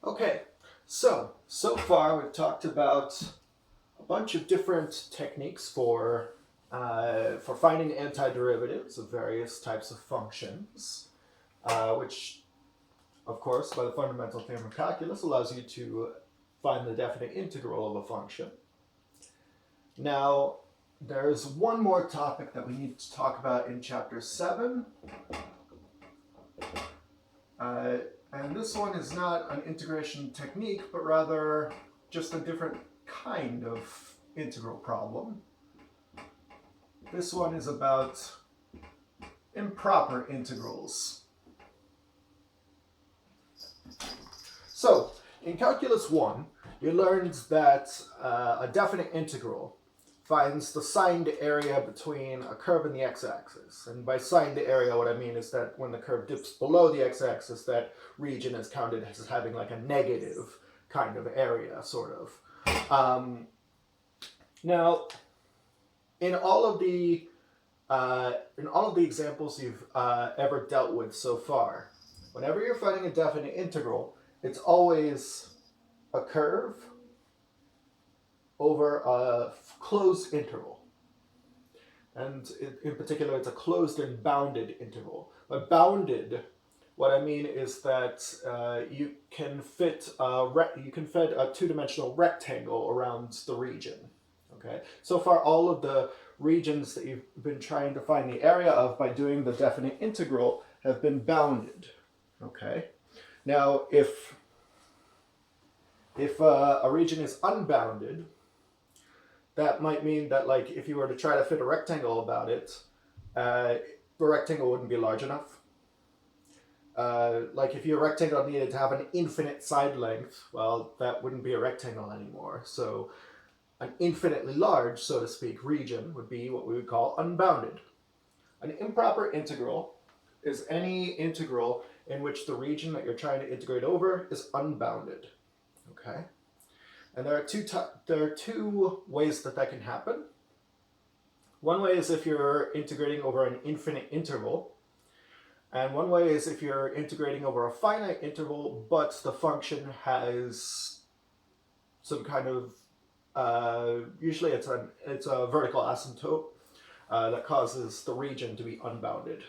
Okay, so far we've talked about a bunch of different techniques for finding antiderivatives of various types of functions, which, of course, by the fundamental theorem of calculus, allows you to find the definite integral of a function. Now, there's one more topic that we need to talk about in chapter 7. And this one is not an integration technique, but rather just a different kind of integral problem. This one is about improper integrals. So, in Calculus 1, you learned that a definite integral finds the signed area between a curve and the x-axis. And by signed area, what I mean is that when the curve dips below the x-axis, that region is counted as having like a negative kind of area, sort of. Now, in all of the examples you've ever dealt with so far, whenever you're finding a definite integral, it's always a curve over a closed interval. And in particular, it's a closed and bounded interval. By bounded, what I mean is that you can fit a two-dimensional rectangle around the region. Okay. So far, all of the regions that you've been trying to find the area of by doing the definite integral have been bounded. Okay. Now, if a region is unbounded, that might mean that, like, if you were to try to fit a rectangle about it, the rectangle wouldn't be large enough. Like, if your rectangle needed to have an infinite side length, well, that wouldn't be a rectangle anymore. So an infinitely large, so to speak, region would be what we would call unbounded. An improper integral is any integral in which the region that you're trying to integrate over is unbounded. Okay? And there are two ways that can happen. One way is if you're integrating over an infinite interval, and one way is if you're integrating over a finite interval, but the function has some kind of usually it's a vertical asymptote that causes the region to be unbounded.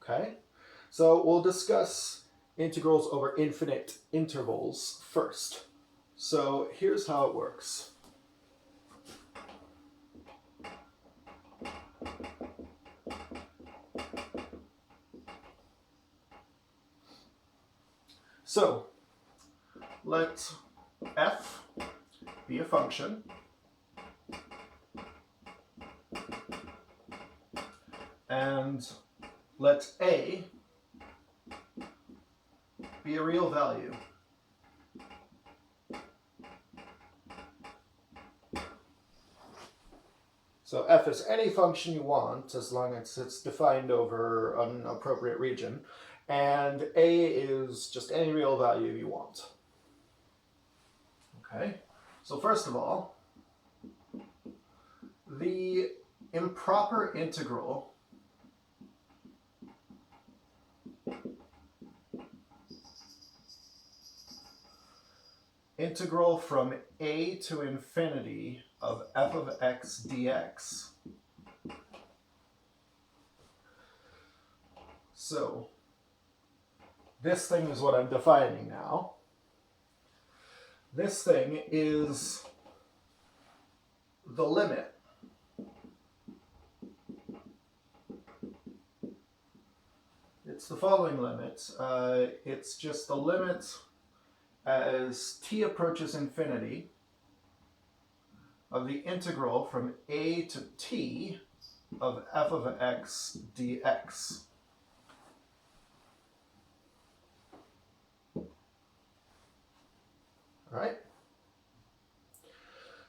Okay, so we'll discuss integrals over infinite intervals first. So here's how it works. So let f be a function and let a be a real value. So f is any function you want as long as it's defined over an appropriate region, and a is just any real value you want. Okay, so first of all, the improper integral from a to infinity of f of x dx. So this thing is what I'm defining now. This thing is the limit it's the following limit. It's just the limit as t approaches infinity of the integral from a to t of f of x dx. All right?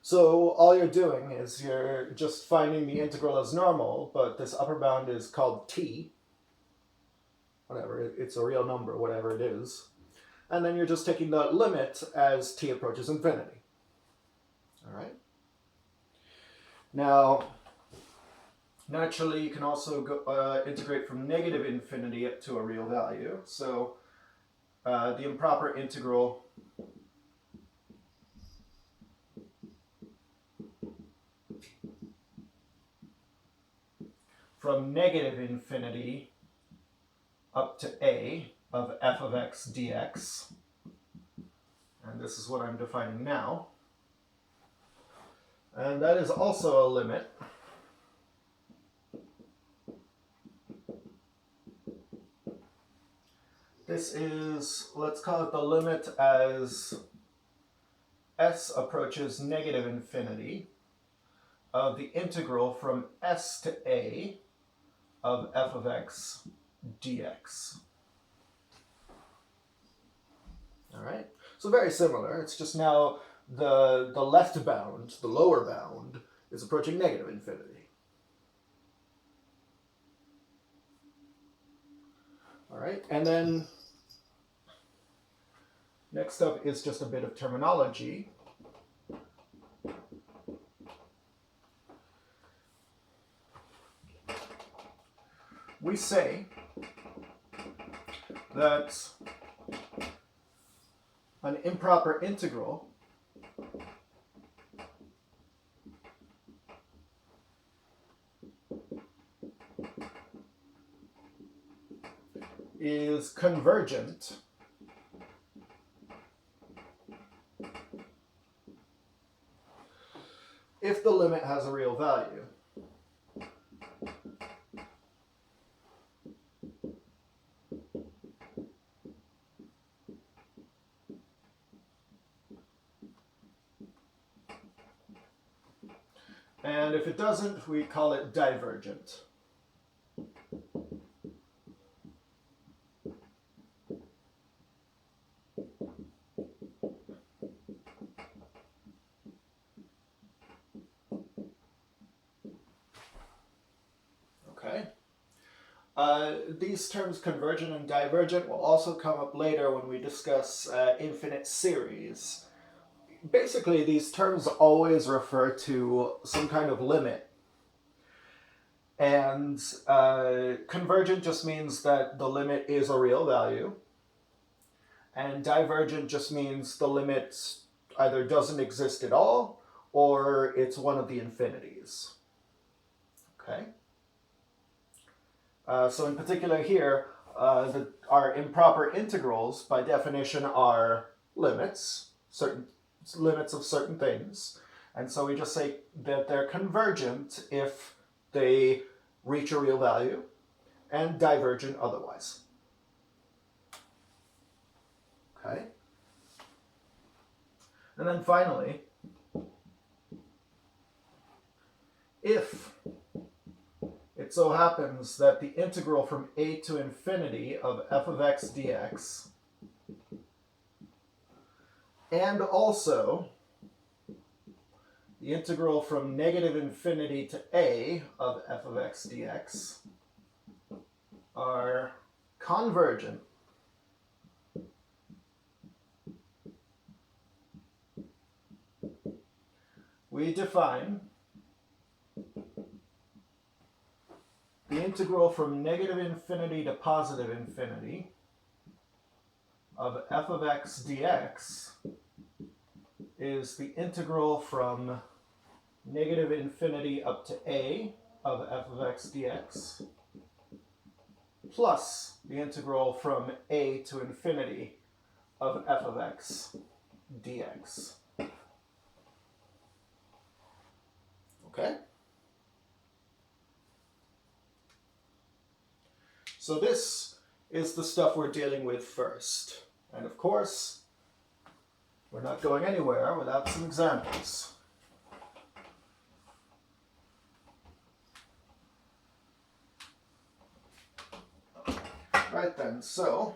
So all you're doing is you're just finding the integral as normal, but this upper bound is called t. Whatever, it's a real number, whatever it is. And then you're just taking the limit as t approaches infinity. All right? Now, naturally, you can also go, integrate from negative infinity up to a real value. So the improper integral from negative infinity up to a of f of x dx, and this is what I'm defining now, and that is also a limit this is, let's call it the limit as s approaches negative infinity of the integral from s to a of f of x dx. All right, so very similar. It's just now the left bound, the lower bound, is approaching negative infinity. All right, and then next up is just a bit of terminology. We say that an improper integral is convergent if the limit has a real value. And if it doesn't, we call it divergent. Okay. These terms convergent and divergent will also come up later when we discuss infinite series. Basically, these terms always refer to some kind of limit. And convergent just means that the limit is a real value. And divergent just means the limit either doesn't exist at all or it's one of the infinities. Okay? So in particular here, our improper integrals, by definition, are limits, certain limits of certain things. And so we just say that they're convergent if they reach a real value and divergent otherwise. Okay? And then finally, if it so happens that the integral from a to infinity of f of x dx and also the integral from negative infinity to a of f of x dx are convergent, we define the integral from negative infinity to positive infinity of f of x dx is the integral from negative infinity up to a of f of x dx plus the integral from a to infinity of f of x dx. Okay? So this is the stuff we're dealing with first. And of course, we're not going anywhere without some examples. Right then, so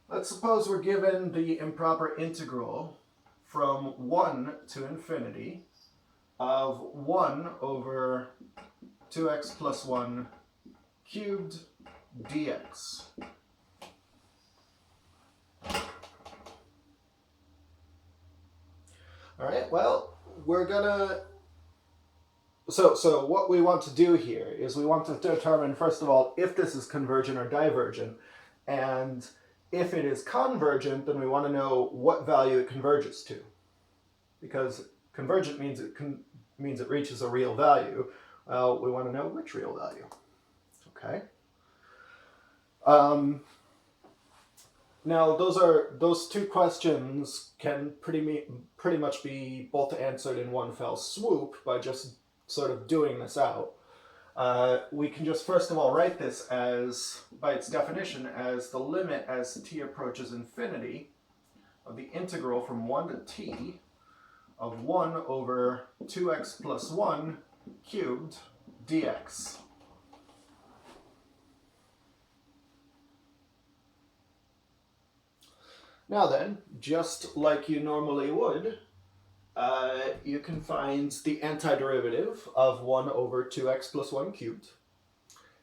let's suppose we're given the improper integral from 1 to infinity of 1 over 2x plus 1 cubed dx. All right, well, we're gonna So what we want to do here is we want to determine, first of all, if this is convergent or divergent. And if it is convergent, then we want to know what value it converges to. Because convergent means it reaches a real value. Well, we want to know which real value. Okay. Now those two questions can pretty much be both answered in one fell swoop by just sort of doing this out. We can just first of all write this as, by its definition, as the limit as t approaches infinity of the integral from 1 to t of 1 over 2x plus 1 cubed dx. Now then, just like you normally would, you can find the antiderivative of 1 over 2x plus 1 cubed.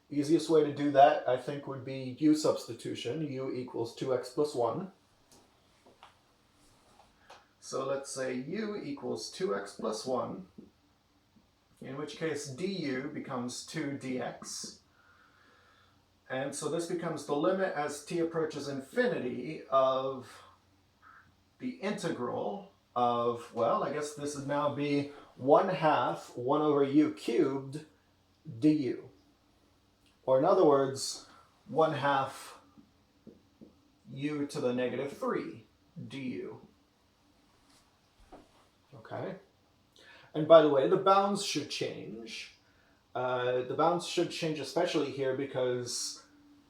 Easiest way to do that, I think, would be u substitution. U equals 2x plus 1. So let's say u equals 2x plus 1, in which case du becomes 2 dx. And so this becomes the limit as t approaches infinity of the integral of, well, I guess this would now be 1/2 1 over u cubed du. Or in other words, 1/2 u to the negative 3 du. Okay? And by the way, the bounds should change. The bounds should change especially here because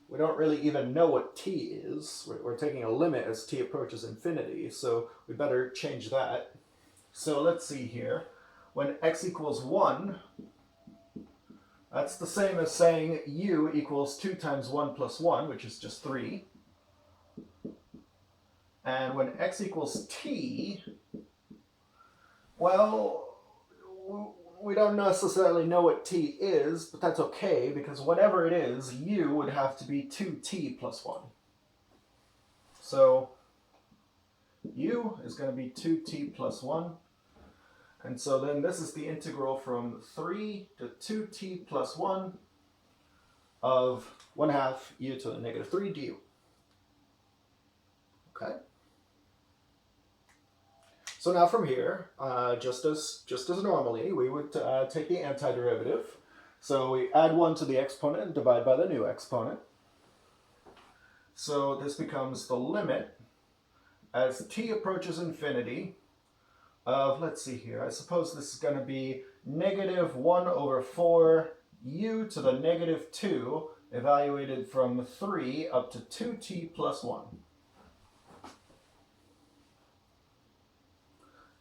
we don't really even know what t is. We're taking a limit as t approaches infinity, so we better change that. So let's see here. When x equals 1, that's the same as saying u equals 2 times 1 plus 1, which is just 3. And when x equals t, well, we don't necessarily know what t is, but that's okay, because whatever it is, u would have to be 2t plus 1. So u is going to be 2t plus 1. And so then this is the integral from 3 to 2t plus 1 of 1/2 u to the negative 3 du. Okay? So now from here, just as normally, we would take the antiderivative. So we add 1 to the exponent and divide by the new exponent. So this becomes the limit as t approaches infinity of, let's see here, I suppose this is going to be negative 1 over 4 u to the negative 2, evaluated from 3 up to 2t plus 1.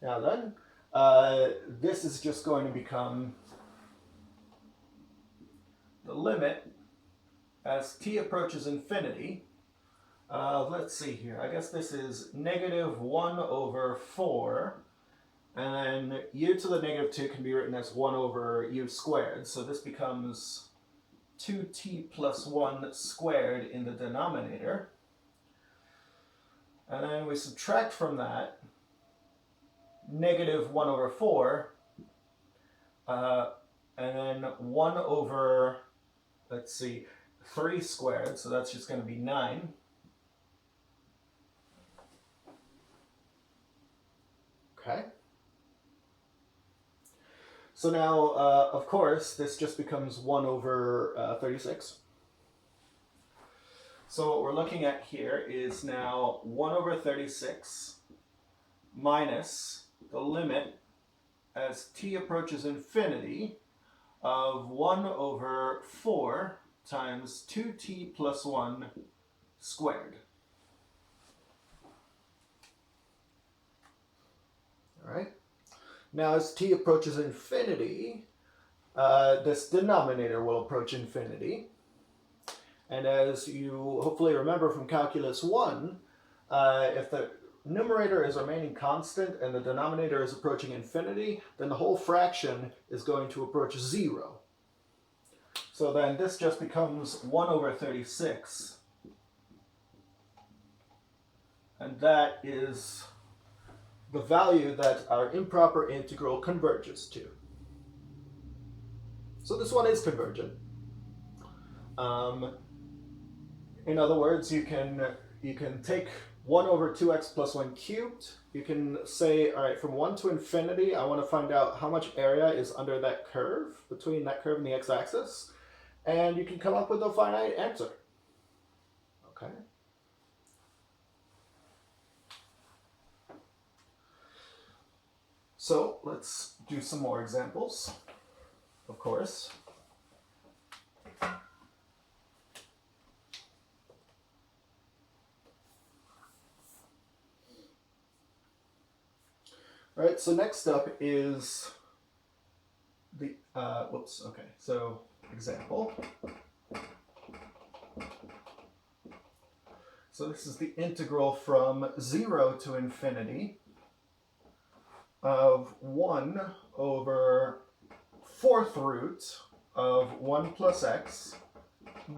Now then, this is just going to become the limit as t approaches infinity. Let's see here. I guess this is negative 1 over 4. And then u to the negative 2 can be written as 1 over u squared. So this becomes 2t plus 1 squared in the denominator. And then we subtract from that negative 1 over 4, and then 1 over, let's see, 3 squared, so that's just going to be 9. Okay. So now, of course, this just becomes 1 over 36. So what we're looking at here is now 1 over 36 minus the limit as t approaches infinity of 1 over 4 times 2t plus 1 squared. All right. Now as t approaches infinity, this denominator will approach infinity. And as you hopefully remember from Calculus 1, if the numerator is remaining constant and the denominator is approaching infinity, then the whole fraction is going to approach 0. So then this just becomes 1 over 36. And that is the value that our improper integral converges to. So this one is convergent. In other words, you can take 1 over 2x plus 1 cubed. You can say, all right, from 1 to infinity, I want to find out how much area is under that curve, between that curve and the x-axis. And you can come up with a finite answer. Okay. So let's do some more examples, of course. All right, so next up is the, so example. So this is the integral from 0 to infinity of 1 over 4th root of 1 plus x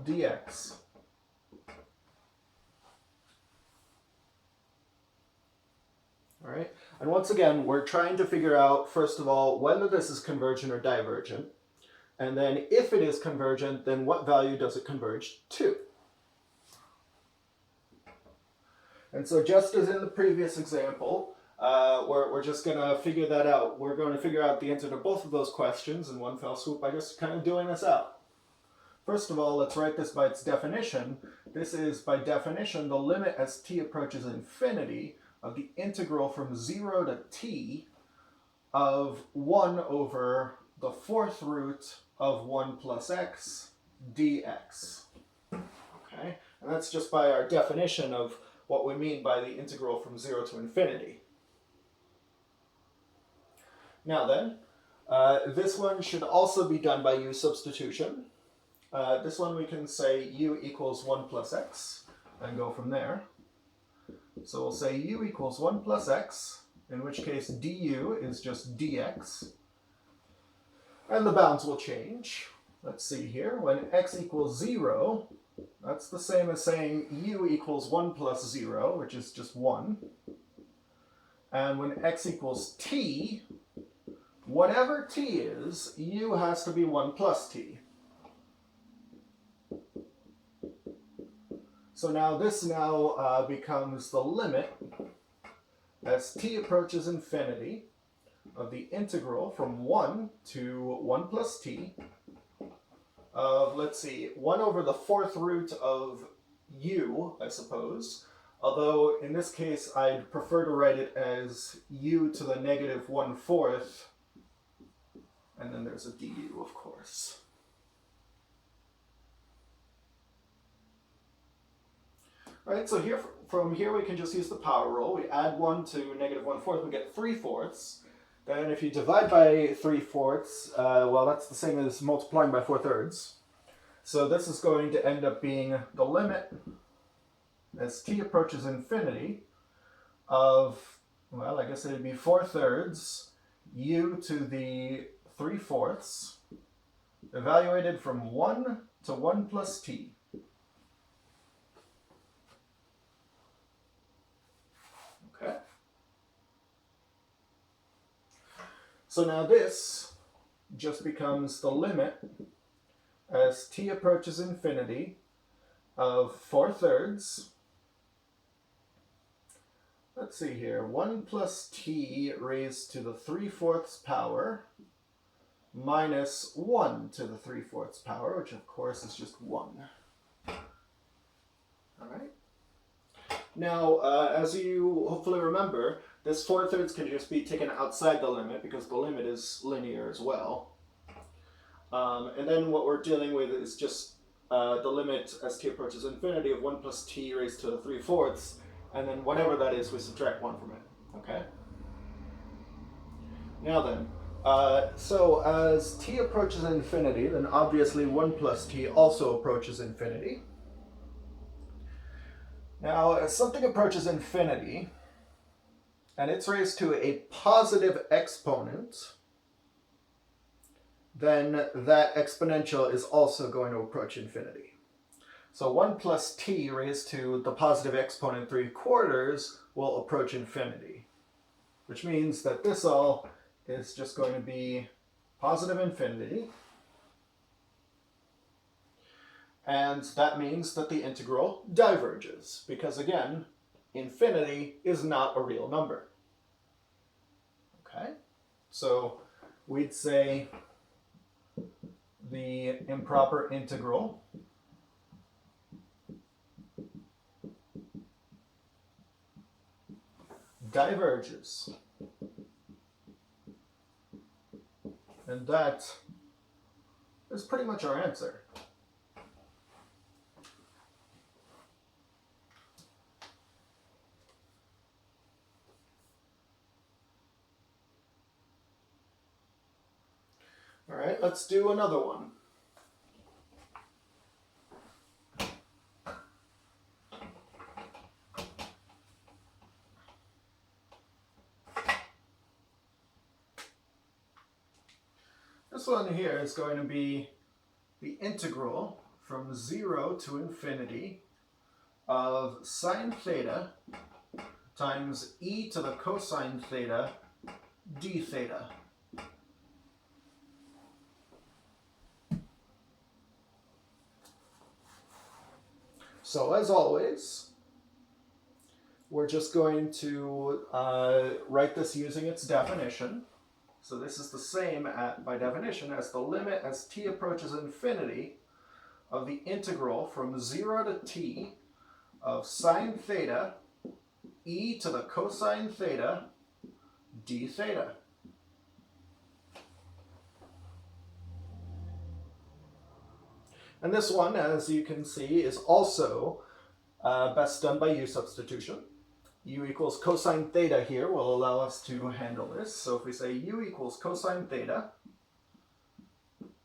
dx. All right, and once again, we're trying to figure out, first of all, whether this is convergent or divergent. And then if it is convergent, then what value does it converge to? And so just as in the previous example, we're just going to figure that out. We're going to figure out the answer to both of those questions in one fell swoop by just kind of doing this out. First of all, let's write this by its definition. This is, by definition, the limit as t approaches infinity of the integral from 0 to t of 1 over the 4th root of 1 plus x dx. Okay, and that's just by our definition of what we mean by the integral from 0 to infinity. Now then, this one should also be done by u substitution. This one we can say u equals 1 plus x and go from there. So we'll say u equals 1 plus x, in which case du is just dx. And the bounds will change. Let's see here. When x equals 0, that's the same as saying u equals 1 plus 0, which is just 1. And when x equals t, whatever t is, u has to be 1 plus t. So now this becomes the limit as t approaches infinity of the integral from 1 to 1 plus t of, let's see, 1 over the 4th root of u, I suppose. Although in this case I'd prefer to write it as u to the negative 1/4, and then there's a du, of course. All right, so here, from here we can just use the power rule. We add 1 to negative 1/4, we get 3/4. Then if you divide by 3/4, well, that's the same as multiplying by 4/3. So this is going to end up being the limit as t approaches infinity of, well, I guess it would be 4/3 u to the 3/4 evaluated from 1 to 1 plus t. Okay. So now this just becomes the limit as t approaches infinity of 4/3. Let's see here, 1 plus t raised to the 3/4 power minus 1 to the 3/4 power, which of course is just 1. All right. Now, as you hopefully remember, this 4/3 can just be taken outside the limit because the limit is linear as well. And then what we're dealing with is just the limit as t approaches infinity of 1 plus t raised to the 3/4, and then whatever that is, we subtract 1 from it. Okay? Now then, so as t approaches infinity, then obviously 1 plus t also approaches infinity. Now, as something approaches infinity, and it's raised to a positive exponent, then that exponential is also going to approach infinity. So 1 plus t raised to the positive exponent 3/4 will approach infinity, which means that this all is just going to be positive infinity. And that means that the integral diverges, because again, infinity is not a real number. Okay? So we'd say the improper integral diverges. And that is pretty much our answer. All right, let's do another one. This one here is going to be the integral from 0 to infinity of sine theta times e to the cosine theta d theta. So as always, we're just going to write this using its definition. So this is the same by definition as the limit as t approaches infinity of the integral from 0 to t of sine theta e to the cosine theta d theta. And this one, as you can see, is also best done by u substitution. U equals cosine theta here will allow us to handle this. So if we say u equals cosine theta,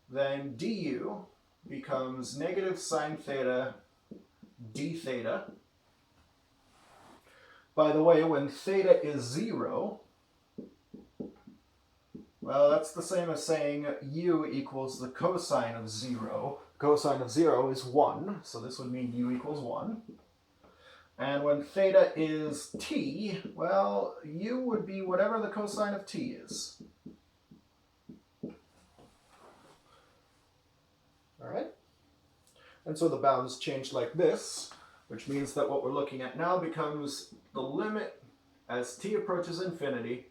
then du becomes negative sine theta d theta. By the way, when theta is 0, well, that's the same as saying u equals the cosine of 0. Cosine of 0 is 1, so this would mean u equals 1. And when theta is t, well, u would be whatever the cosine of t is. All right? And so the bounds change like this, which means that what we're looking at now becomes the limit as t approaches infinity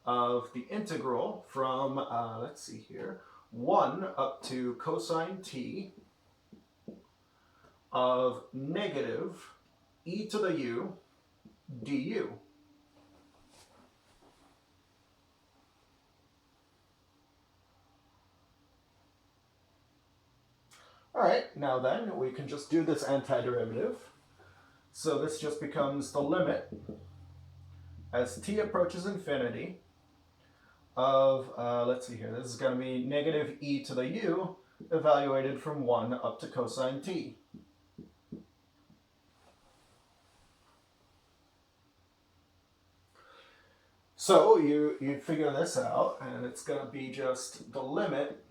of the integral from, let's see here, 1 up to cosine t of negative e to the u du. All right, now then, we can just do this antiderivative. So this just becomes the limit as t approaches infinity of, let's see here, this is going to be negative e to the u evaluated from 1 up to cosine t. So you figure this out, and it's going to be just the limit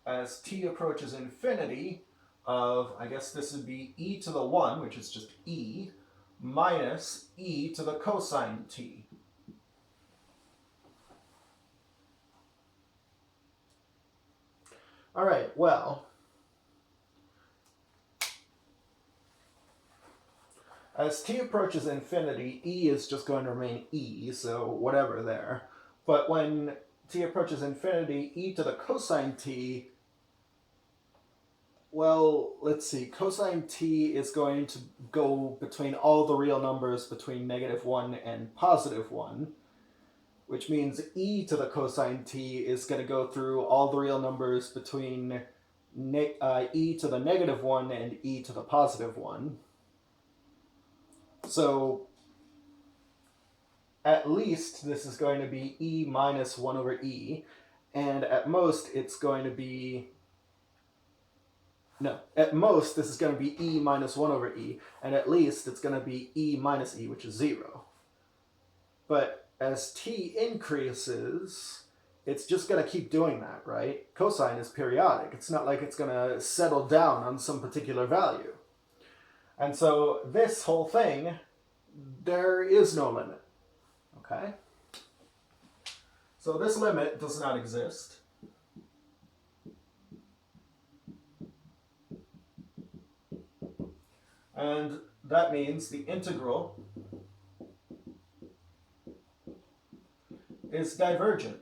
as t approaches infinity of, I guess this would be e to the 1, which is just e, minus e to the cosine t. All right, well, as t approaches infinity, e is just going to remain e, so whatever there. But when t approaches infinity, e to the cosine t, well, let's see, cosine t is going to go between all the real numbers between -1 and +1, which means e to the cosine t is going to go through all the real numbers between e to the -1 and e to the +1. So at least this is going to be e minus 1 over e, and at most it's going to be, no, at most this is going to be e minus 1 over e, and at least it's going to be e minus e, which is 0. But as t increases, it's just going to keep doing that, right? Cosine is periodic. It's not like it's going to settle down on some particular value. And so this whole thing, there is no limit, okay? So this limit does not exist. And that means the integral is divergent.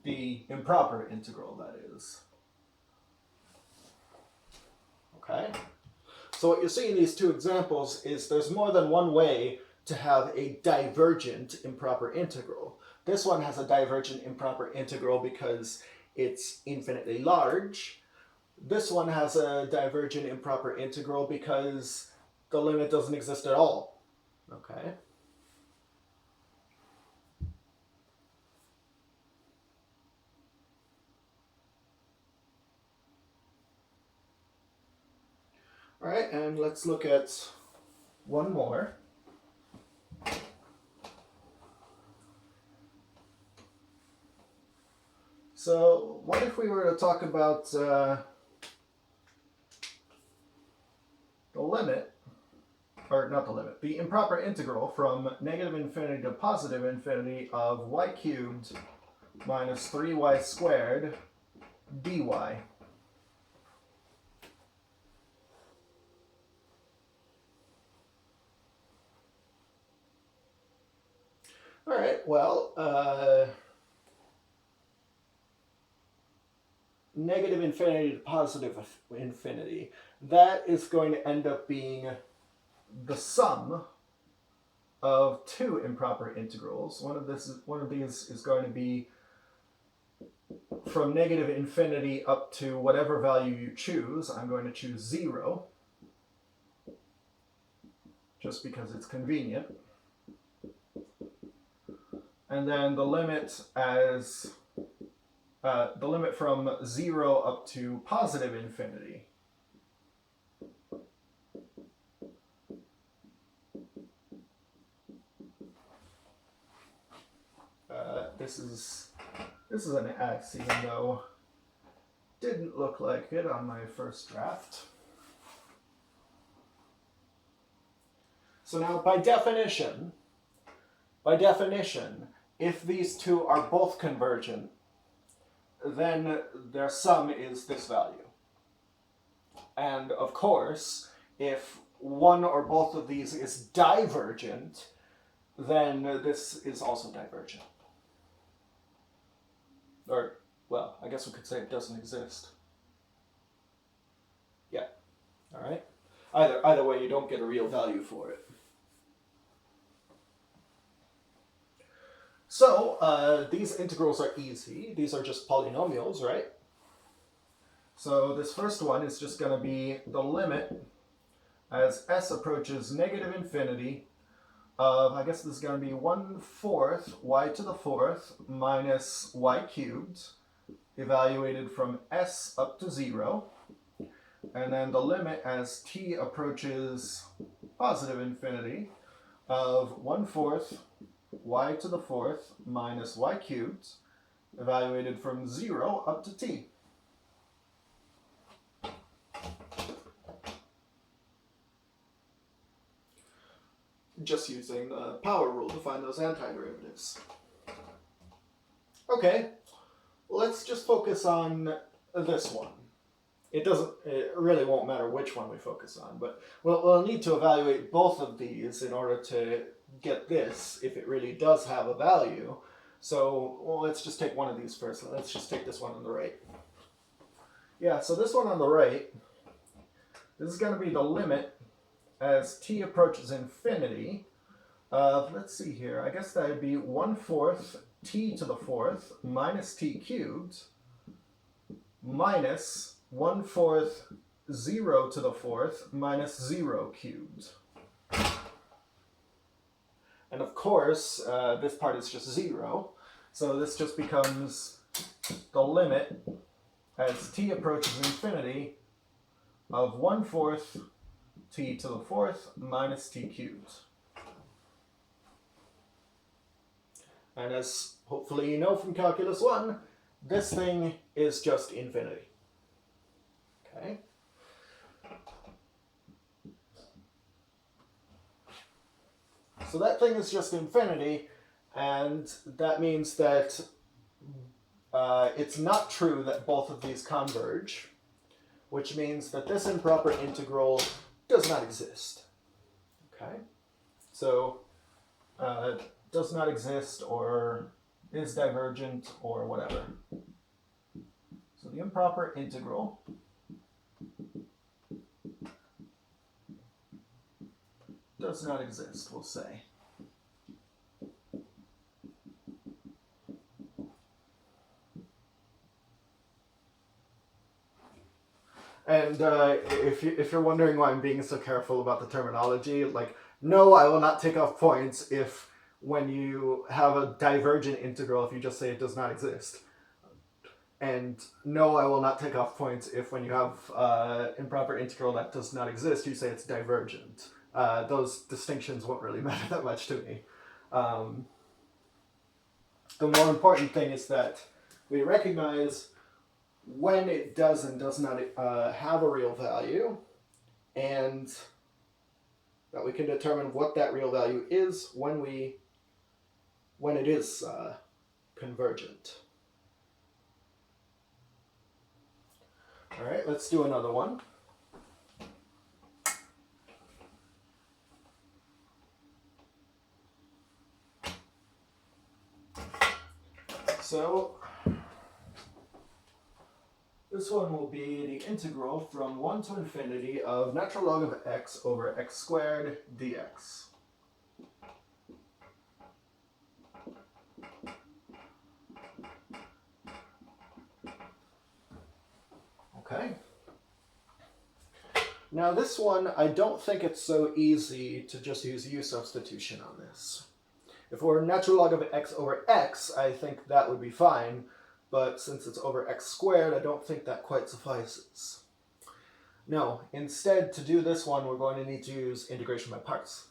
The improper integral, that is. Okay? So what you see in these two examples is there's more than one way to have a divergent improper integral. This one has a divergent improper integral because it's infinitely large. This one has a divergent improper integral because the limit doesn't exist at all. Okay? All right, and let's look at one more. So what if we were to talk about the limit, or not the limit, the improper integral from negative infinity to positive infinity of y cubed minus 3y squared dy. All right, well, negative infinity to positive infinity, that is going to end up being the sum of two improper integrals. One of these is going to be from negative infinity up to whatever value you choose. I'm going to choose 0, just because it's convenient. And then the limit as the limit from 0 up to positive infinity. This is an X, even though it didn't look like it on my first draft. So now, by definition, if these two are both convergent, then their sum is this value. And of course, if one or both of these is divergent, then this is also divergent. Or, well, I guess we could say it doesn't exist. Yeah, all right? Either way, you don't get a real value for it. So, these integrals are easy. These are just polynomials, right? So this first one is just going to be the limit as s approaches negative infinity of, I guess this is going to be 1/4 y to the 4th minus y cubed, evaluated from s up to 0. And then the limit as t approaches positive infinity of 1/4 y to the 4th minus y cubed, evaluated from 0 up to t. Just using the power rule to find those antiderivatives. Okay, let's just focus on this one. It really won't matter which one we focus on, but we'll need to evaluate both of these in order to get this, if it really does have a value. So let's just take one of these first. Let's just take this one on the right. Yeah, so this one on the right, this is going to be the limit as t approaches infinity of, let's see here, I guess that would be 1/4 t to the 4th minus t cubed minus 1/4 0 to the 4th minus 0 cubed. And of course, this part is just 0, so this just becomes the limit as t approaches infinity of 1/4 t to the 4th minus t cubed. And as hopefully you know from Calculus 1, this thing is just infinity. Okay? So that thing is just infinity, and that means that it's not true that both of these converge. which means that this improper integral does not exist. Okay? So, does not exist or is divergent or whatever. So the improper integral does not exist, we'll say. And if you're wondering why I'm being so careful about the terminology, like, no, I will not take off points if when you have a divergent integral, if you just say it does not exist. And no, I will not take off points if when you have improper integral that does not exist, you say it's divergent. Those distinctions won't really matter that much to me. The more important thing is that we recognize when it does and does not have a real value, and that we can determine what that real value is when it is convergent. All right, let's do another one. So this one will be the integral from 1 to infinity of natural log of x over x squared dx. Okay. Now this one, I don't think it's so easy to just use u substitution on this. If we're natural log of x over x, I think that would be fine. But since it's over x squared, I don't think that quite suffices. No, instead, to do this one, we're going to need to use integration by parts.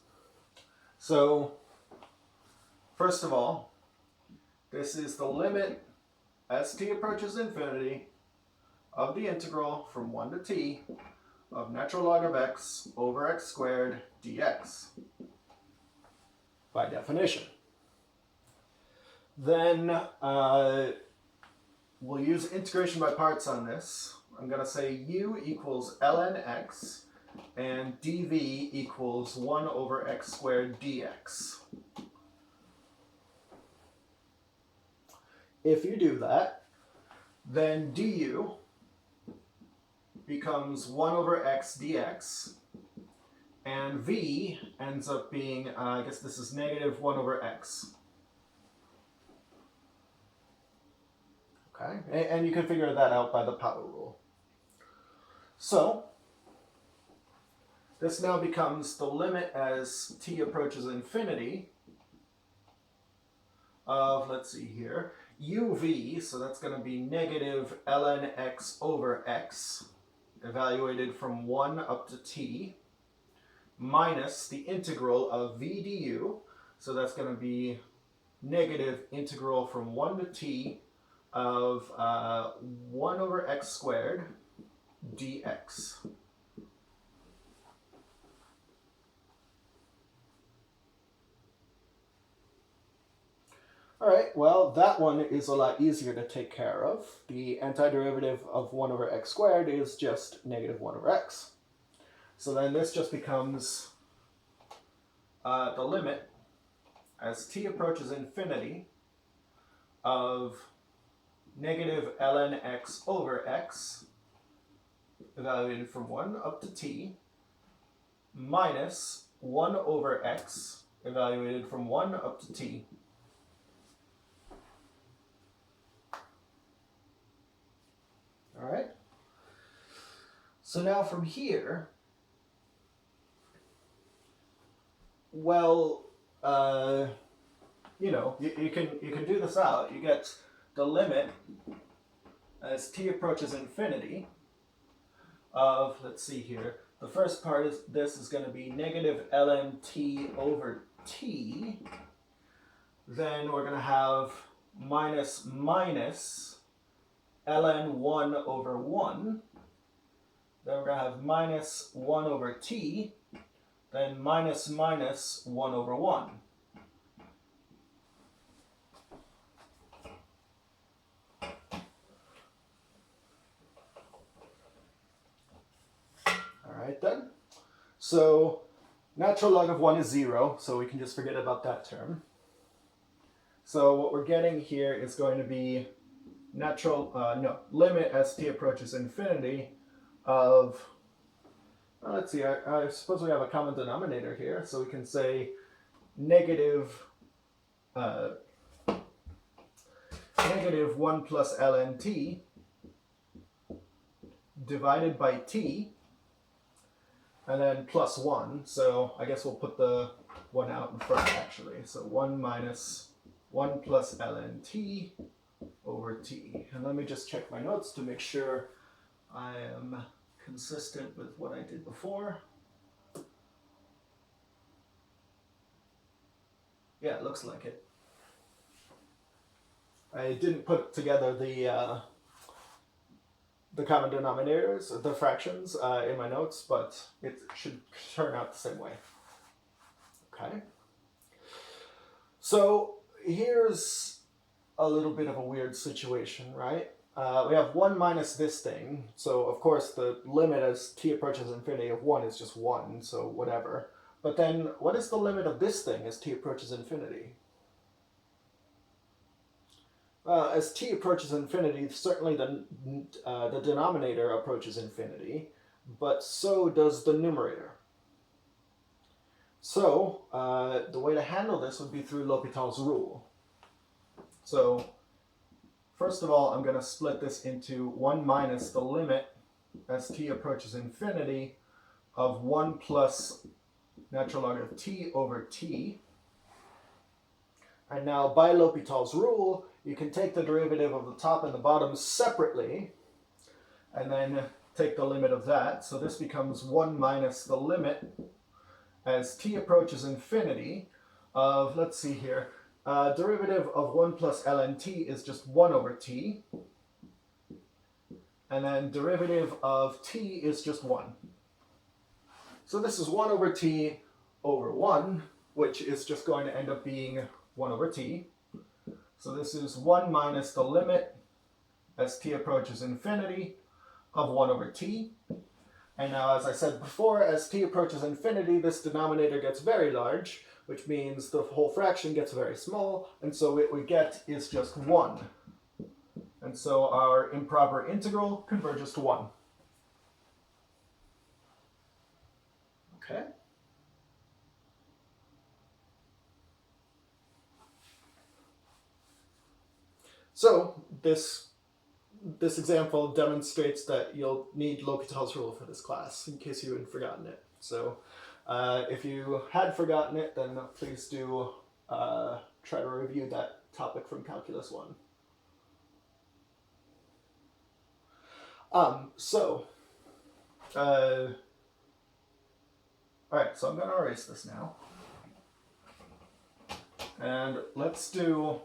So, first of all, this is the limit as t approaches infinity of the integral from 1 to t of natural log of x over x squared dx, by definition. Then, we'll use integration by parts on this. I'm going to say u equals ln x and dv equals 1 over x squared dx. If you do that, then du becomes 1 over x dx, and v ends up being, I guess this is negative 1 over x. Okay, and you can figure that out by the power rule. So, this now becomes the limit as t approaches infinity of, let's see here, uv, so that's going to be negative ln x over x, evaluated from 1 up to t, minus the integral of v du, so that's going to be negative integral from 1 to t of 1 over x squared dx. All right, well, that one is a lot easier to take care of. The antiderivative of 1 over x squared is just negative 1 over x. So then this just becomes the limit as t approaches infinity of negative ln x over x, evaluated from 1 up to t, minus 1 over x, evaluated from 1 up to t. All right. So now from here, well, you know, you can do this out. You get the limit as t approaches infinity of, let's see here, the first part is this is going to be negative ln t over t. Then we're going to have minus ln 1 over 1. Then we're going to have minus 1 over t. Then minus 1 over 1. So natural log of 1 is 0, so we can just forget about that term. So what we're getting here is going to be limit as t approaches infinity of, let's see, I suppose we have a common denominator here, so we can say negative 1 plus ln t divided by t, and then plus 1. So I guess we'll put the 1 out in front actually. So 1 minus 1 plus ln t over t. And let me just check my notes to make sure I am consistent with what I did before. Yeah, it looks like it. I didn't put together the common denominators, the fractions, in my notes, but it should turn out the same way. Okay. So here's a little bit of a weird situation, right? We have 1 minus this thing, so of course the limit as t approaches infinity of 1 is just 1, so whatever. But then what is the limit of this thing as t approaches infinity? As t approaches infinity, certainly the denominator approaches infinity, but so does the numerator. So the way to handle this would be through L'Hopital's rule. So first of all, I'm going to split this into 1 minus the limit as t approaches infinity of 1 plus natural log of t over t. And now by L'Hopital's rule, you can take the derivative of the top and the bottom separately, and then take the limit of that. So this becomes 1 minus the limit as t approaches infinity of, let's see here, derivative of 1 plus ln t is just 1 over t. And then derivative of t is just 1. So this is 1 over t over 1, which is just going to end up being 1 over t. So this is 1 minus the limit as t approaches infinity of 1 over t. And now, as I said before, as t approaches infinity, this denominator gets very large, which means the whole fraction gets very small, and so what we get is just 1. And so our improper integral converges to 1. Okay? So this example demonstrates that you'll need L'Hopital's rule for this class, in case you hadn't forgotten it. So if you had forgotten it, then please do try to review that topic from Calculus 1. All right, so I'm going to erase this now. And let's do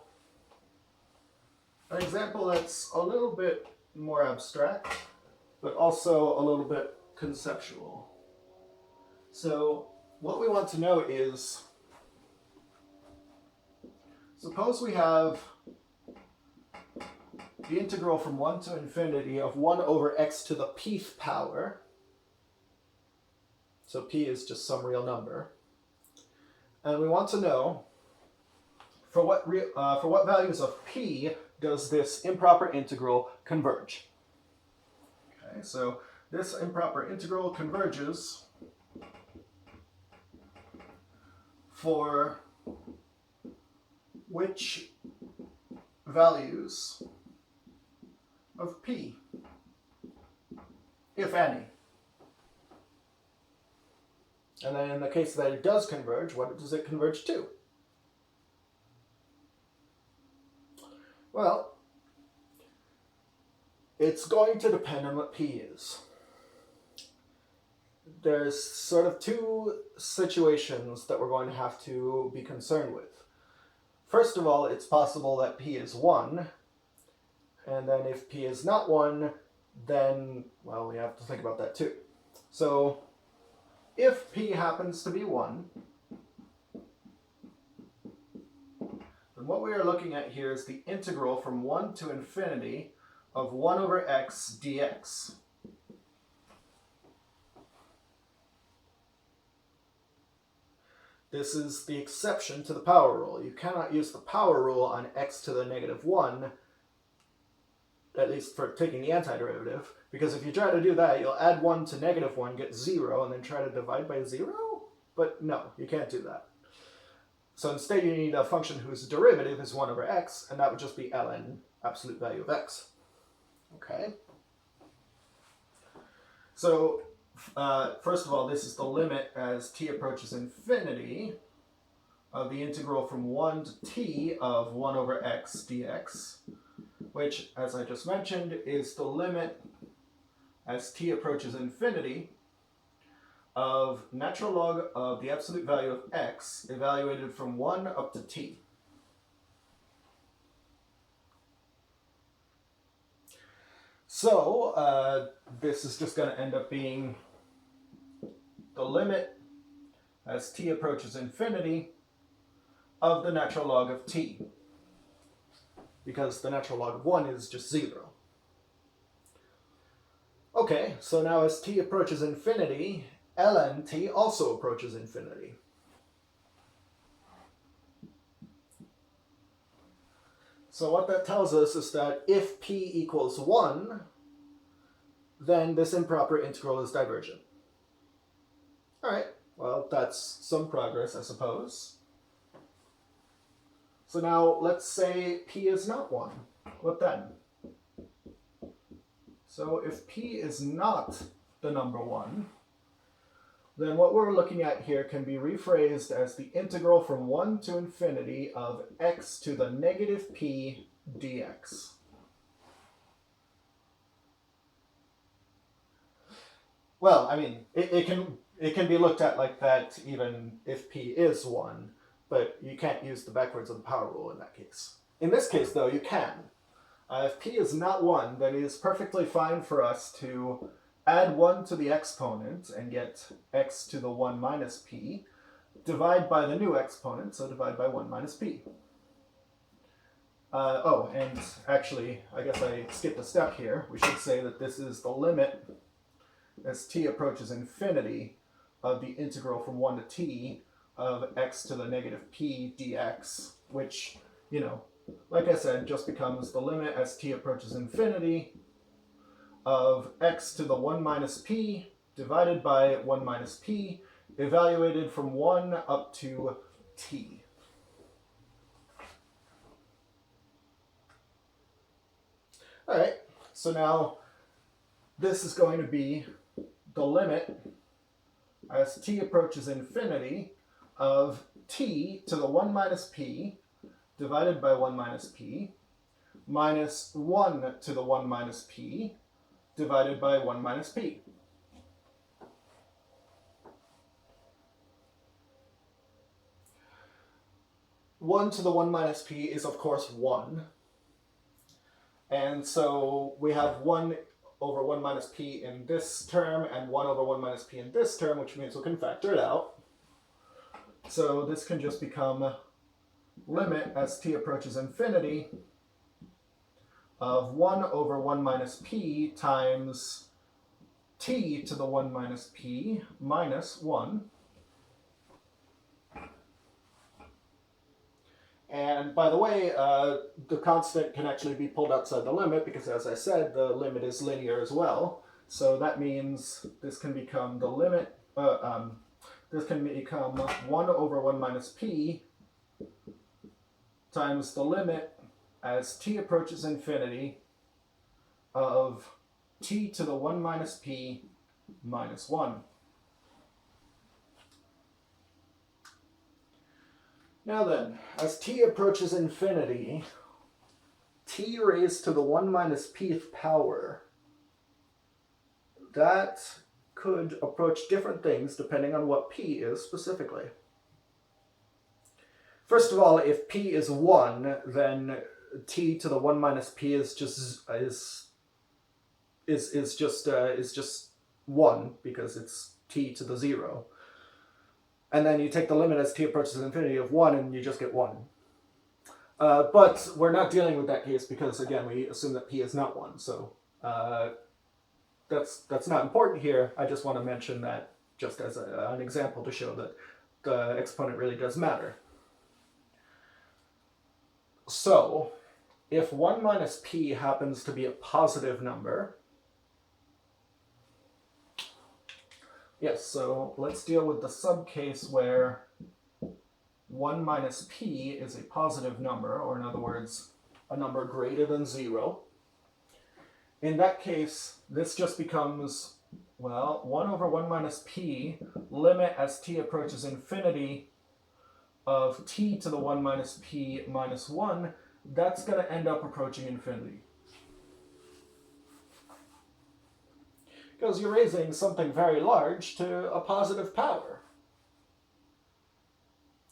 an example that's a little bit more abstract, but also a little bit conceptual. So what we want to know is, suppose we have the integral from 1 to infinity of 1 over x to the pth power. So p is just some real number. And we want to know for what values of p does this improper integral converge. Okay, so this improper integral converges for which values of p, if any. And then in the case that it does converge, what does it converge to? Well, it's going to depend on what p is. There's sort of two situations that we're going to have to be concerned with. First of all, it's possible that p is 1, and then if p is not 1, then, well, we have to think about that too. So if p happens to be 1, then what we are looking at here is the integral from 1 to infinity of 1 over x dx. This is the exception to the power rule. You cannot use the power rule on x to the negative 1, at least for taking the antiderivative, because if you try to do that, you'll add 1 to negative 1, get 0, and then try to divide by 0? But no, you can't do that. So instead you need a function whose derivative is 1 over x, and that would just be ln absolute value of x. Okay? So, first of all, this is the limit as t approaches infinity of the integral from 1 to t of 1 over x dx, which, as I just mentioned, is the limit as t approaches infinity of natural log of the absolute value of x evaluated from 1 up to t. So this is just going to end up being the limit as t approaches infinity of the natural log of t, because the natural log of 1 is just 0. Okay, so now as t approaches infinity, ln t also approaches infinity. So what that tells us is that if p equals 1, then this improper integral is divergent. All right, well, that's some progress, I suppose. So now let's say p is not 1. What then? So if p is not the number 1, then what we're looking at here can be rephrased as the integral from 1 to infinity of x to the negative p dx. Well, I mean, it can be looked at like that even if p is 1, but you can't use the backwards of the power rule in that case. In this case, though, you can. If p is not 1, then it is perfectly fine for us to add 1 to the exponent and get x to the 1 minus p, divide by the new exponent, so divide by 1 minus p. Oh, and actually, I guess I skipped a step here. We should say that this is the limit as t approaches infinity of the integral from 1 to t of x to the negative p dx, which, you know, like I said, just becomes the limit as t approaches infinity of x to the 1 minus p divided by 1 minus p, evaluated from 1 up to t. All right, so now this is going to be the limit as t approaches infinity of t to the 1 minus p divided by 1 minus p minus 1 to the 1 minus p divided by 1 minus p. One to the 1 minus p is, of course, 1. And so we have 1 over 1 minus p in this term and 1 over 1 minus p in this term, which means we can factor it out. So this can just become limit as t approaches infinity of 1 over 1 minus p times t to the 1 minus p minus 1. And by the way, the constant can actually be pulled outside the limit because, as I said, the limit is linear as well. So that means this can become the limit, this can become 1 over 1 minus p times the limit as t approaches infinity of t to the 1 minus p minus 1. Now then, as t approaches infinity, t raised to the 1 minus pth power, that could approach different things depending on what p is specifically. First of all, if p is 1, then t to the 1 minus p is just 1 because it's t to the 0. And then you take the limit as t approaches infinity of 1 and you just get 1. But we're not dealing with that case because, again, we assume that p is not 1. So that's not important here. I just want to mention that just as an example to show that the exponent really does matter. So, if 1 minus p happens to be a positive number, yes, so let's deal with the subcase where 1 minus p is a positive number, or in other words, a number greater than 0. In that case, this just becomes, well, 1 over 1 minus p, limit as t approaches infinity of t to the 1 minus p minus 1, that's going to end up approaching infinity. Because you're raising something very large to a positive power.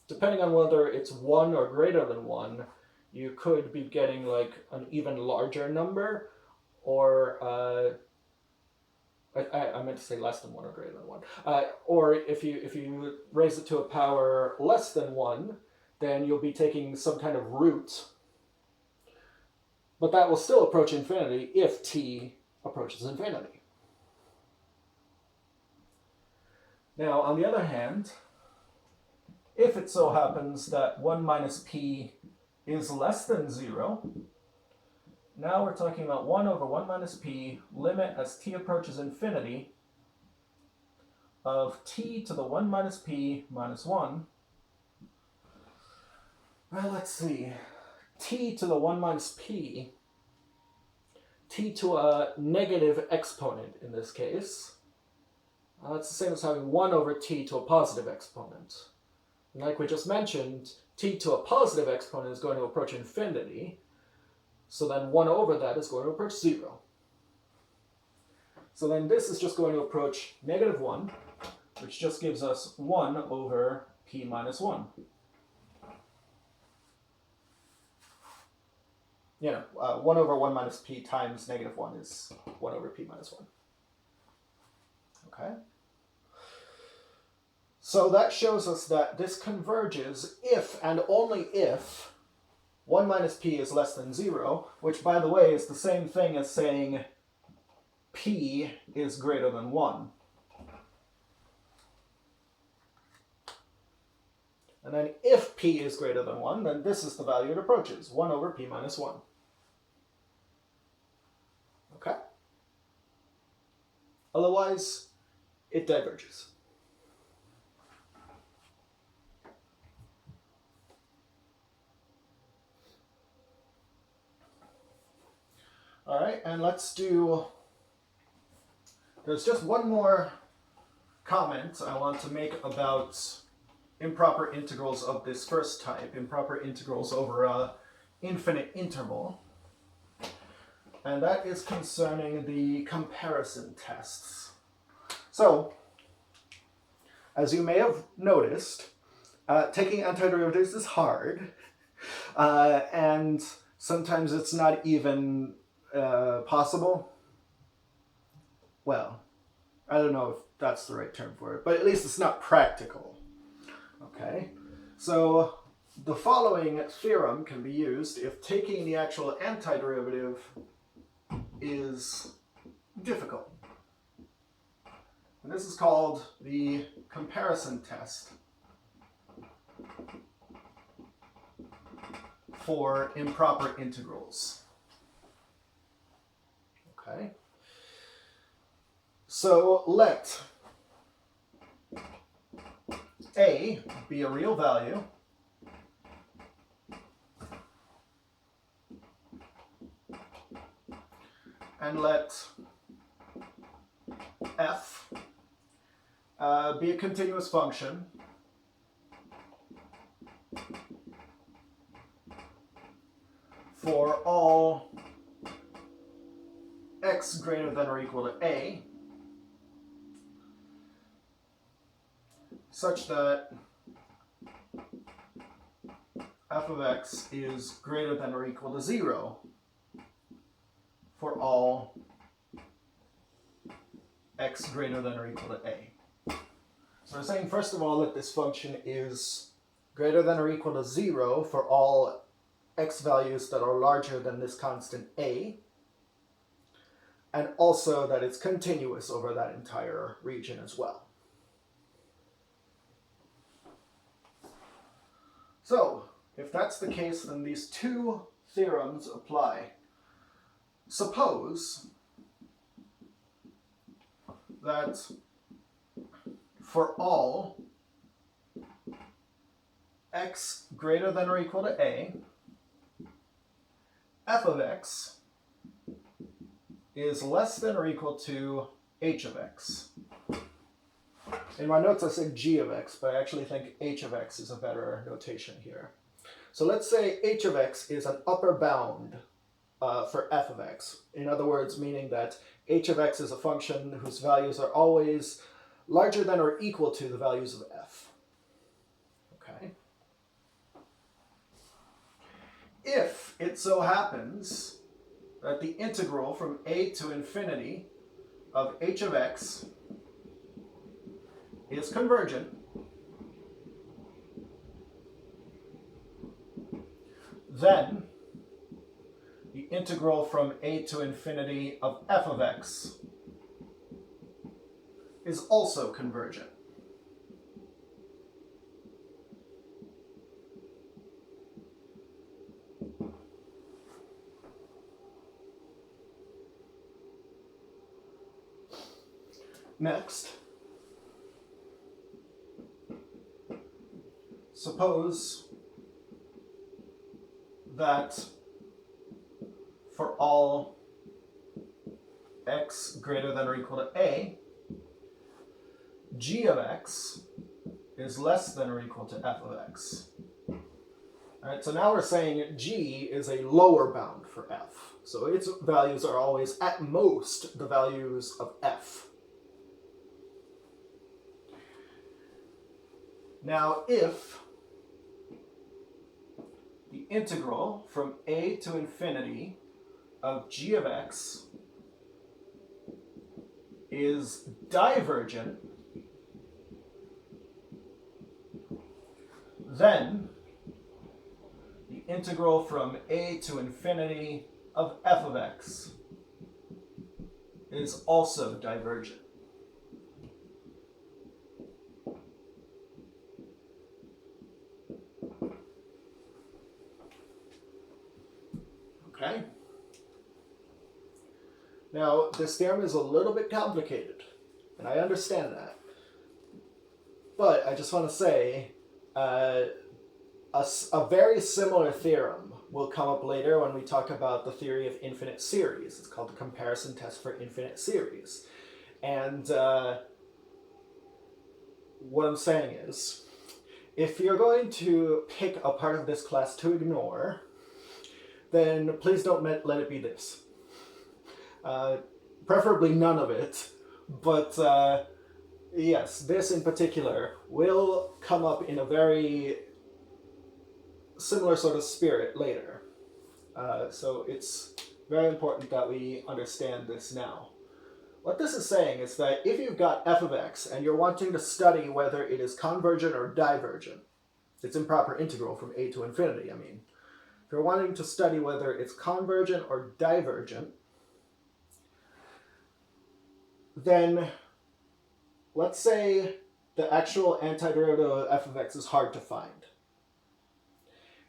Depending on whether it's 1 or greater than 1, you could be getting like an even larger number, or I meant to say less than 1 or greater than 1. Or if you raise it to a power less than 1, then you'll be taking some kind of root. But that will still approach infinity if t approaches infinity. Now, on the other hand, if it so happens that 1 minus p is less than 0, now we're talking about 1 over 1 minus p, limit as t approaches infinity of t to the 1 minus p minus 1. Well, let's see. T to the 1 minus p, t to a negative exponent in this case. That's the same as having 1 over t to a positive exponent. And like we just mentioned, t to a positive exponent is going to approach infinity. So then 1 over that is going to approach 0. So then this is just going to approach negative 1, which just gives us 1 over p minus 1. You know, 1 over 1 minus p times negative 1 is 1 over p minus 1. Okay? So that shows us that this converges if and only if 1 minus p is less than 0, which, by the way, is the same thing as saying p is greater than 1. And then if p is greater than 1, then this is the value it approaches, 1 over p minus 1. Okay? Otherwise, it diverges. All right, and let's do, there's just one more comment I want to make about improper integrals of this first type, improper integrals over an infinite interval. And that is concerning the comparison tests. So, as you may have noticed, taking antiderivatives is hard, and sometimes it's not even possible. Well, I don't know if that's the right term for it, but at least it's not practical. Okay, so the following theorem can be used if taking the actual antiderivative is difficult. And this is called the comparison test for improper integrals. Okay. So let a be a real value and let f be a continuous function for all x greater than or equal to a, such that f of x is greater than or equal to 0 for all x greater than or equal to a. So we're saying, first of all, that this function is greater than or equal to 0 for all x values that are larger than this constant a, and also that it's continuous over that entire region as well. So, if that's the case, then these two theorems apply. Suppose that for all x greater than or equal to a, f of x is less than or equal to h of x. In my notes I said g of x, but I actually think h of x is a better notation here. So let's say h of x is an upper bound for f of x. In other words, meaning that h of x is a function whose values are always larger than or equal to the values of f. Okay. If it so happens that the integral from a to infinity of h of x is convergent, then the integral from a to infinity of f of x is also convergent. Next, suppose that for all x greater than or equal to a, g of x is less than or equal to f of x. All right, so now we're saying g is a lower bound for f. So its values are always at most the values of f. Now if the integral from a to infinity of g of x is divergent, then the integral from a to infinity of f of x is also divergent. Okay? Now, this theorem is a little bit complicated, and I understand that. But I just want to say, a very similar theorem will come up later when we talk about the theory of infinite series. It's called the comparison test for infinite series. And what I'm saying is, if you're going to pick a part of this class to ignore, then please don't let it be this. Preferably none of it, but yes, this in particular will come up in a very similar sort of spirit later. So it's very important that we understand this now. What this is saying is that if you've got f of x and you're wanting to study whether it is convergent or divergent, it's improper integral from a to infinity, I mean. If you're wanting to study whether it's convergent or divergent, then let's say the actual antiderivative of f of x is hard to find.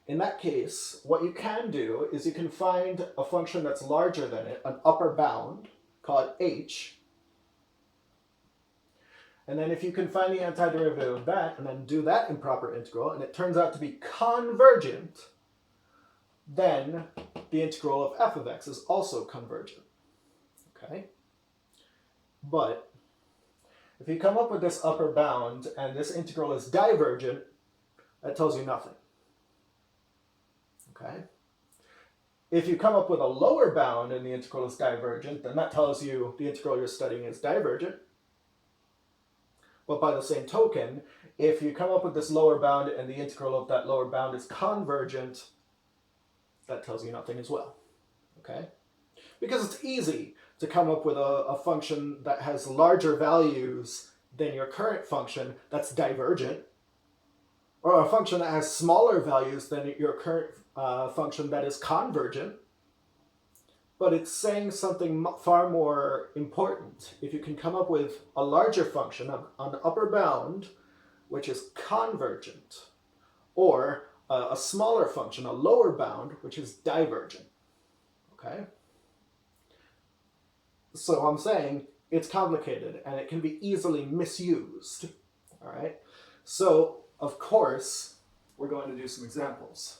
In that case, what you can do is you can find a function that's larger than it, an upper bound, called h. And then if you can find the antiderivative of that and then do that improper integral, and it turns out to be convergent, then the integral of f of x is also convergent. Okay? But if you come up with this upper bound and this integral is divergent, that tells you nothing. Okay? If you come up with a lower bound and the integral is divergent, then that tells you the integral you're studying is divergent. But by the same token, if you come up with this lower bound and the integral of that lower bound is convergent, that tells you nothing as well. Okay? Because it's easy to come up with a function that has larger values than your current function that's divergent, or a function that has smaller values than your current function that is convergent. But it's saying something far more important. If you can come up with a larger function, an upper bound, which is convergent, or a smaller function, a lower bound, which is divergent. Okay? So I'm saying it's complicated and it can be easily misused. All right? So, of course, we're going to do some examples.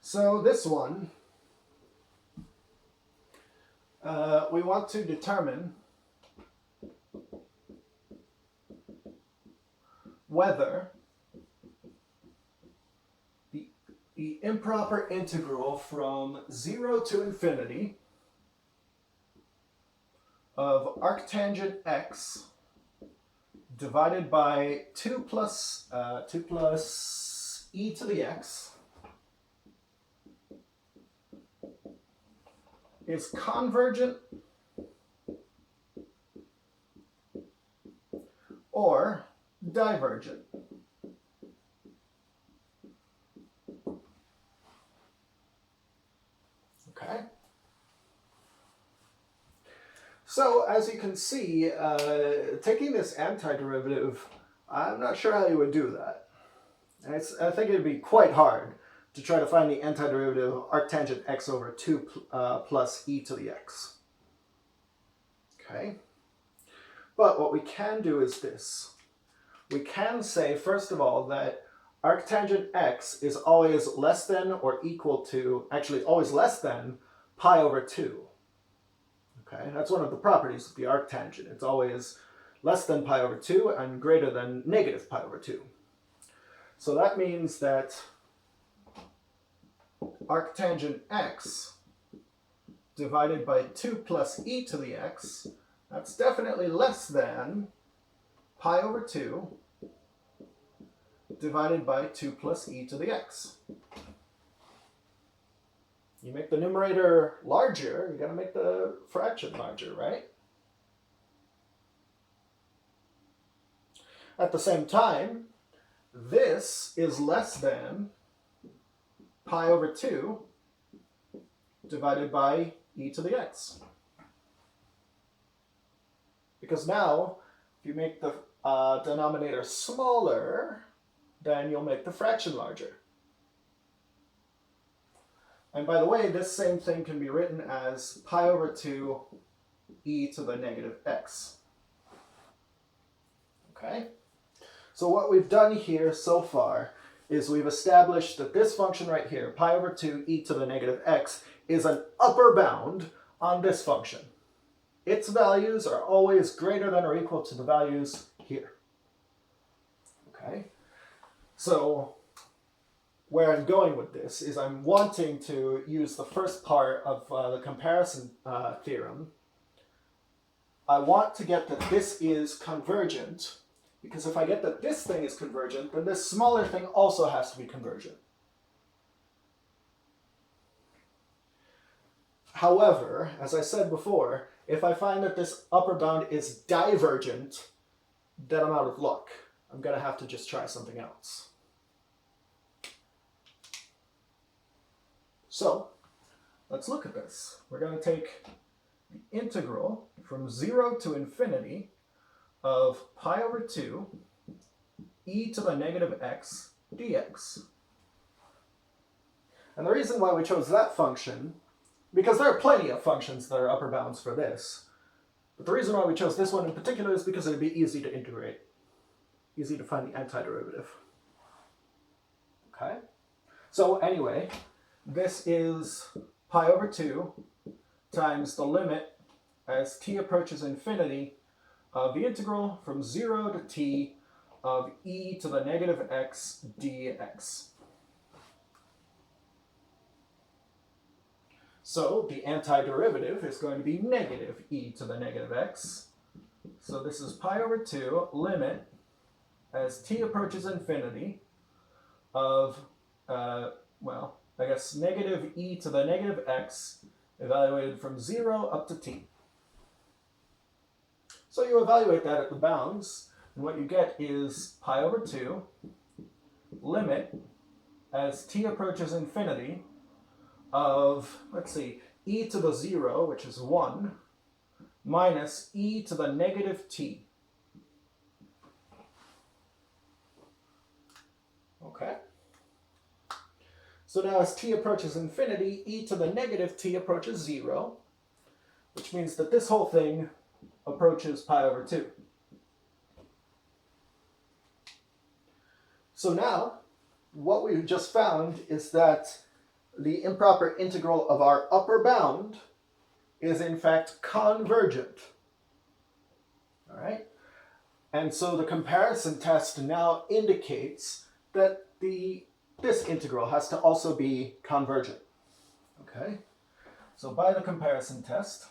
So this one, we want to determine whether the improper integral from 0 to infinity of arctangent x divided by 2 plus e to the x is convergent or divergent. Okay. So as you can see, taking this antiderivative, I'm not sure how you would do that. I think it'd be quite hard to try to find the antiderivative of arctangent x over 2 plus e to the x. Okay? But what we can do is this. We can say, first of all, that arctangent x is always less than or equal to, actually always less than pi over 2. Okay? That's one of the properties of the arctangent. It's always less than pi over 2 and greater than negative pi over 2. So that means that arctangent x divided by 2 plus e to the x, that's definitely less than pi over 2 divided by 2 plus e to the x. You make the numerator larger, you got to make the fraction larger, right? At the same time, this is less than pi over 2 divided by e to the x. Because now, if you make the denominator smaller, then you'll make the fraction larger. And by the way, this same thing can be written as pi over 2 e to the negative x. Okay? So what we've done here so far is we've established that this function right here, pi over 2 e to the negative x, is an upper bound on this function. Its values are always greater than or equal to the values here. Okay? So where I'm going with this is I'm wanting to use the first part of the comparison theorem. I want to get that this is convergent, because if I get that this thing is convergent, then this smaller thing also has to be convergent. However, as I said before, if I find that this upper bound is divergent, then I'm out of luck. I'm going to have to just try something else. So, let's look at this. We're going to take the integral from 0 to infinity of pi over 2 e to the negative x dx. And the reason why we chose that function, because there are plenty of functions that are upper bounds for this, but the reason why we chose this one in particular is because it would be easy to integrate, easy to find the antiderivative. Okay? So anyway, this is pi over 2 times the limit as t approaches infinity of the integral from 0 to t of e to the negative x dx. So the antiderivative is going to be negative e to the negative x. So this is pi over 2 limit as t approaches infinity of, well, I guess negative e to the negative x evaluated from 0 up to t. So you evaluate that at the bounds, and what you get is pi over 2 limit as t approaches infinity of, let's see, e to the 0, which is 1, minus e to the negative t. Okay. So now as t approaches infinity, e to the negative t approaches 0, which means that this whole thing approaches pi over 2. So now, what we just found is that the improper integral of our upper bound is in fact convergent. All right? And so the comparison test now indicates that this integral has to also be convergent. Okay? So by the comparison test,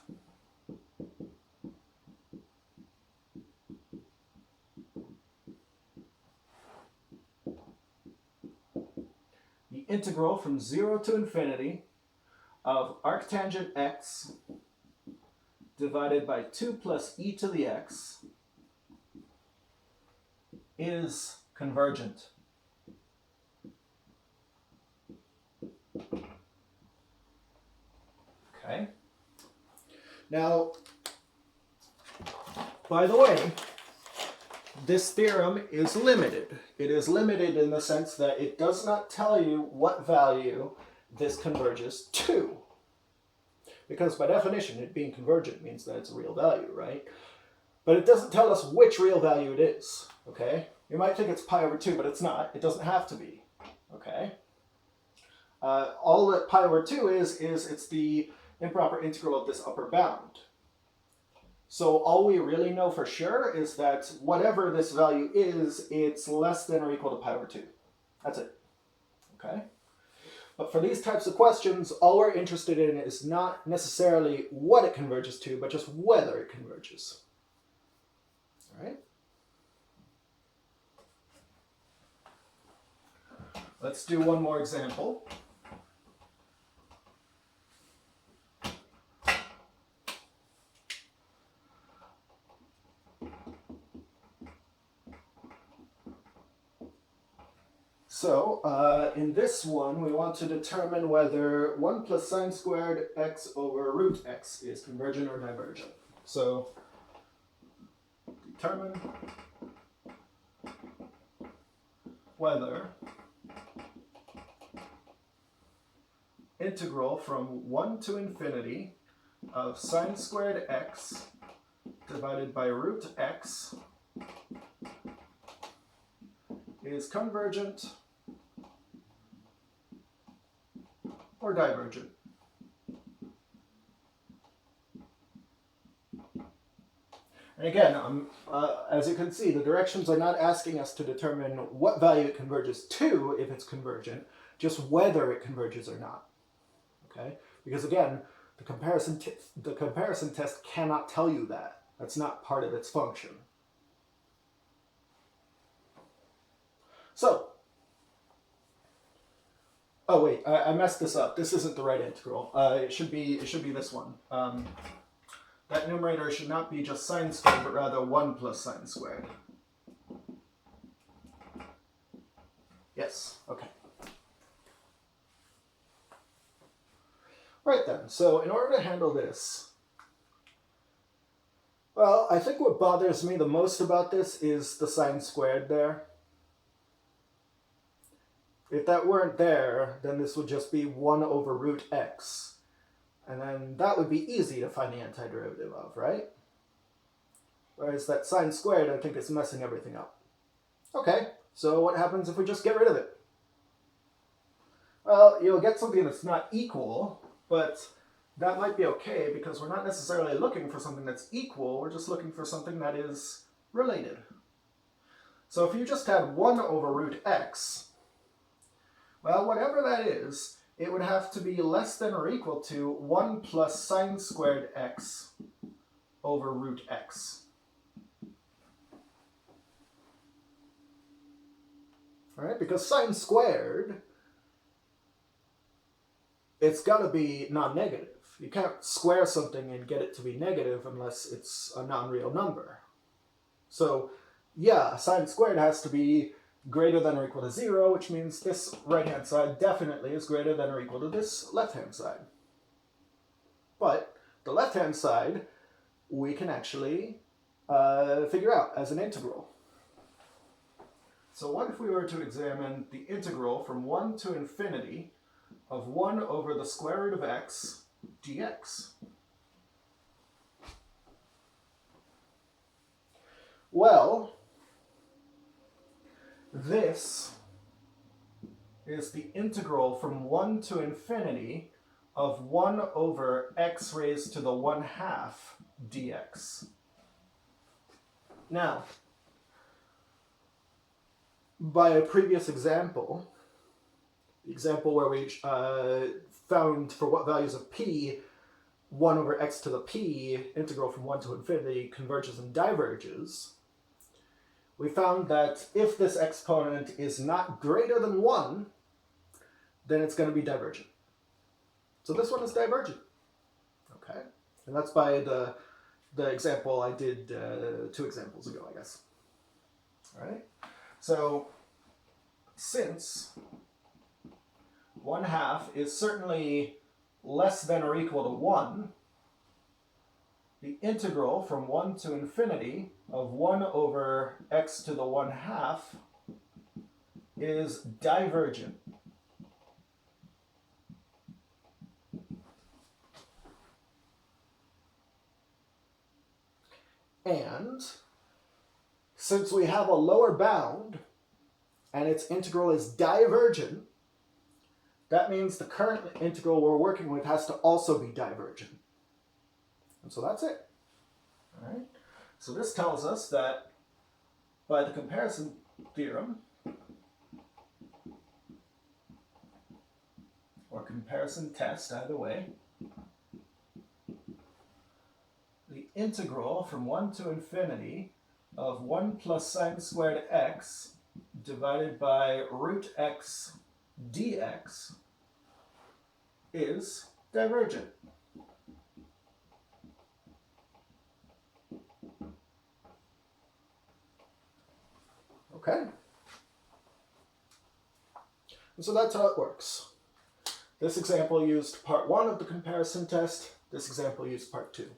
the integral from 0 to infinity of arctangent x divided by 2 plus e to the x is convergent. Okay. Now, by the way, this theorem is limited. It is limited in the sense that it does not tell you what value this converges to. Because by definition, it being convergent means that it's a real value, right? But it doesn't tell us which real value it is, okay? You might think it's pi over 2, but it's not. It doesn't have to be, okay? All that pi over 2 is it's the improper integral of this upper bound. So all we really know for sure is that whatever this value is, it's less than or equal to pi over 2. That's it, okay? But for these types of questions, all we're interested in is not necessarily what it converges to, but just whether it converges. All right? Let's do one more example. So in this one, we want to determine whether 1 plus sine squared x over root x is convergent or divergent. So determine whether integral from 1 to infinity of sine squared x divided by root x is convergent or divergent. And again, as you can see, the directions are not asking us to determine what value it converges to if it's convergent, just whether it converges or not. Okay? Because again, the comparison test cannot tell you that. That's not part of its function. So, oh wait, I messed this up. This isn't the right integral. It should be this one. That numerator should not be just sine squared, but rather 1 plus sine squared. Yes, okay. Right then, so in order to handle this, well, I think what bothers me the most about this is the sine squared there. If that weren't there, then this would just be 1 over root x. And then that would be easy to find the antiderivative of, right? Whereas that sine squared, I think, is messing everything up. Okay, so what happens if we just get rid of it? Well, you'll get something that's not equal, but that might be okay because we're not necessarily looking for something that's equal, we're just looking for something that is related. So if you just had 1 over root x, well, whatever that is, it would have to be less than or equal to 1 plus sine squared x over root x. All right, because sine squared, it's got to be non-negative. You can't square something and get it to be negative unless it's a non-real number. So, yeah, sine squared has to be greater than or equal to 0, which means this right-hand side definitely is greater than or equal to this left-hand side. But the left-hand side we can actually figure out as an integral. So what if we were to examine the integral from 1 to infinity of 1 over the square root of x dx? Well, this is the integral from 1 to infinity of 1 over x raised to the 1/2 dx. Now, by a previous example, the example where we found for what values of p, 1 over x to the p integral from 1 to infinity converges and diverges, we found that if this exponent is not greater than 1, then it's going to be divergent. So this one is divergent. Okay? And that's by the example I did 2 examples ago, I guess. All right? So since 1/2 is certainly less than or equal to 1, the integral from 1 to infinity of 1 over x to the 1/2 is divergent. And since we have a lower bound and its integral is divergent, that means the current integral we're working with has to also be divergent. And so that's it. All right? So this tells us that by the comparison theorem, or comparison test, either way, the integral from 1 to infinity of 1 plus sine squared x divided by root x dx is divergent. Okay? And so that's how it works. This example used part 1 of the comparison test. This example used part 2.